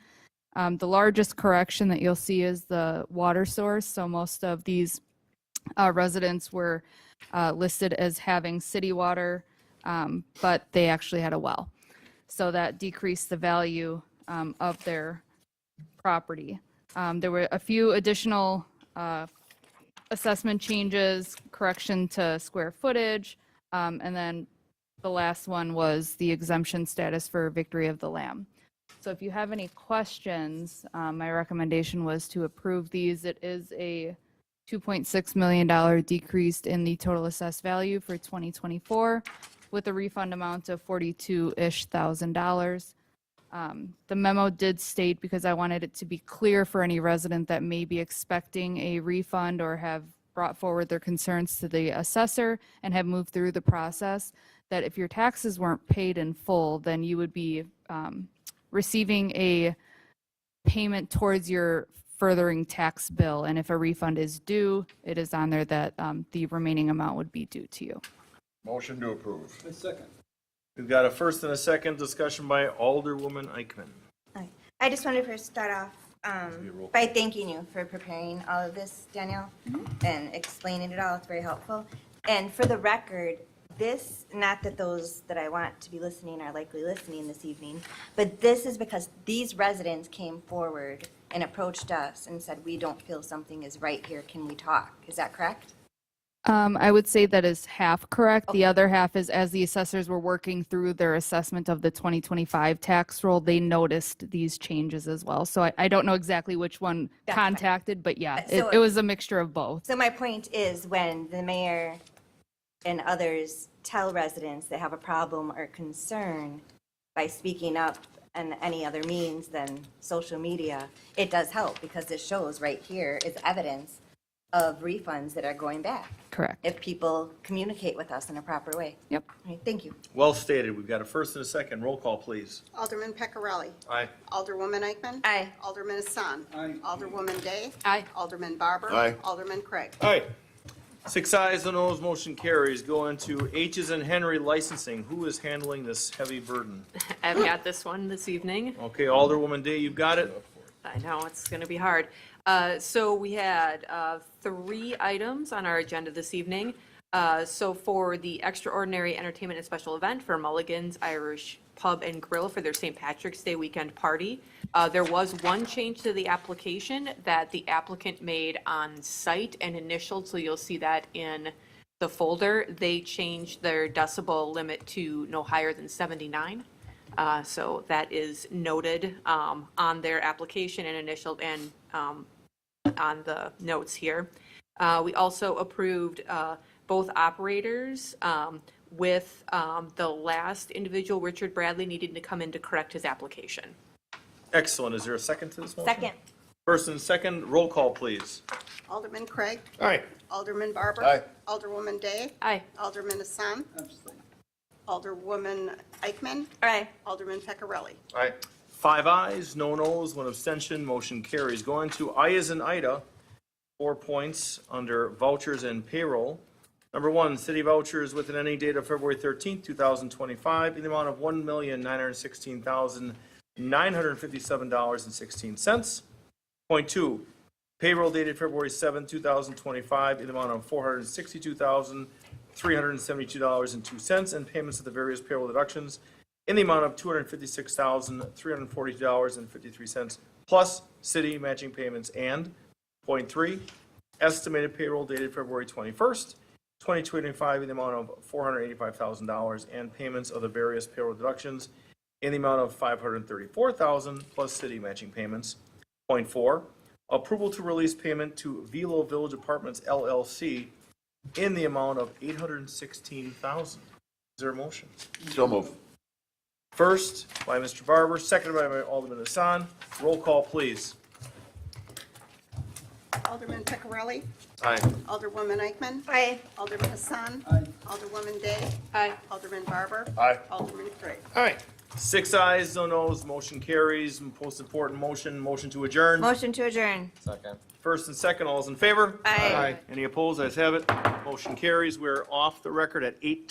[SPEAKER 9] The largest correction that you'll see is the water source. So most of these residents were listed as having city water, but they actually had a well. So that decreased the value of their property. There were a few additional assessment changes, correction to square footage, and then the last one was the exemption status for Victory of the Lamb. So if you have any questions, my recommendation was to approve these. It is a $2.6 million decrease in the total assessed value for 2024 with a refund amount of $42,000-ish. The memo did state, because I wanted it to be clear for any resident that may be expecting a refund or have brought forward their concerns to the assessor and have moved through the process, that if your taxes weren't paid in full, then you would be receiving a payment towards your furthering tax bill. And if a refund is due, it is on there that the remaining amount would be due to you.
[SPEAKER 17] Motion to approve.
[SPEAKER 6] A second.
[SPEAKER 1] We've got a first and a second discussion by Alderwoman Eichman.
[SPEAKER 4] I just wanted to first start off by thanking you for preparing all of this, Danielle, and explaining it all. It's very helpful. And for the record, this, not that those that I want to be listening are likely listening this evening, but this is because these residents came forward and approached us and said, we don't feel something is right here. Can we talk? Is that correct?
[SPEAKER 9] I would say that is half correct. The other half is, as the assessors were working through their assessment of the 2025 tax roll, they noticed these changes as well. So I don't know exactly which one contacted, but yeah, it was a mixture of both.
[SPEAKER 4] So my point is, when the mayor and others tell residents that have a problem or concern by speaking up and any other means than social media, it does help because it shows right here is evidence of refunds that are going back.
[SPEAKER 9] Correct.
[SPEAKER 4] If people communicate with us in a proper way.
[SPEAKER 9] Yep.
[SPEAKER 4] All right, thank you.
[SPEAKER 1] Well stated. We've got a first and a second. Roll call, please.
[SPEAKER 2] Alderman Peccarelli.
[SPEAKER 1] Aye.
[SPEAKER 2] Alderwoman Eichman.
[SPEAKER 4] Aye.
[SPEAKER 2] Alderman Hassan.
[SPEAKER 6] Aye.
[SPEAKER 2] Alderwoman Day.
[SPEAKER 14] Aye.
[SPEAKER 2] Alderman Barber.
[SPEAKER 17] Aye.
[SPEAKER 2] Alderman Craig.
[SPEAKER 1] Aye. 6 ayes, no noes, motion carries. Go into H's and Henry licensing. Who is handling this heavy burden?
[SPEAKER 14] I've got this one this evening.
[SPEAKER 1] Okay, Alderwoman Day, you've got it.
[SPEAKER 14] I know, it's going to be hard. So we had 3 items on our agenda this evening. So for the extraordinary entertainment and special event for Mulligan's Irish Pub and Grill for their St. Patrick's Day weekend party, there was one change to the application that the applicant made on site and initialed, so you'll see that in the folder. They changed their decibel limit to no higher than 79. So that is noted on their application and initialed and on the notes here. We also approved both operators with the last individual, Richard Bradley, needing to come in to correct his application.
[SPEAKER 1] Excellent. Is there a second to this motion?
[SPEAKER 4] Second.
[SPEAKER 1] First and second, roll call, please.
[SPEAKER 2] Alderman Craig.
[SPEAKER 1] Aye.
[SPEAKER 2] Alderman Barber.
[SPEAKER 17] Aye.
[SPEAKER 2] Alderwoman Day.
[SPEAKER 14] Aye.
[SPEAKER 2] Alderman Hassan. Alderwoman Eichman.
[SPEAKER 4] Aye.
[SPEAKER 2] Alderman Peccarelli.
[SPEAKER 1] Aye. 5 ayes, no noes, 1 abstention, motion carries. Going to I as in Ida, 4 points under vouchers and payroll. Number 1, city vouchers with an ending date of February 13th, 2025, in the amount of $1,916,957.16. Point 2, payroll dated February 7th, 2025, in the amount of $462,372.02, and payments of the various payroll deductions in the amount of $256,342.53, plus city matching payments. And point 3, estimated payroll dated February 21st, 2025, in the amount of $485,000, and payments of the various payroll deductions in the amount of $534,000, plus city matching payments. Point 4, approval to release payment to Velo Village Apartments LLC in the amount of $816,000. Is there a motion?
[SPEAKER 17] So move.
[SPEAKER 1] First by Mr. Barber, seconded by Alderman Hassan. Roll call, please.
[SPEAKER 2] Alderman Peccarelli.
[SPEAKER 1] Aye.
[SPEAKER 2] Alderwoman Eichman.
[SPEAKER 4] Aye.
[SPEAKER 2] Alderman Hassan.
[SPEAKER 6] Aye.
[SPEAKER 2] Alderwoman Day.
[SPEAKER 14] Aye.
[SPEAKER 2] Alderman Barber.
[SPEAKER 17] Aye.
[SPEAKER 2] Alderman Craig.
[SPEAKER 1] All right. 6 ayes, no noes, motion carries. Most important motion to adjourn.
[SPEAKER 4] Motion to adjourn.
[SPEAKER 7] Second.
[SPEAKER 1] First and second, all those in favor?
[SPEAKER 4] Aye.
[SPEAKER 1] Any opposed? Ayes have it. Motion carries. We're off the record at 8:12.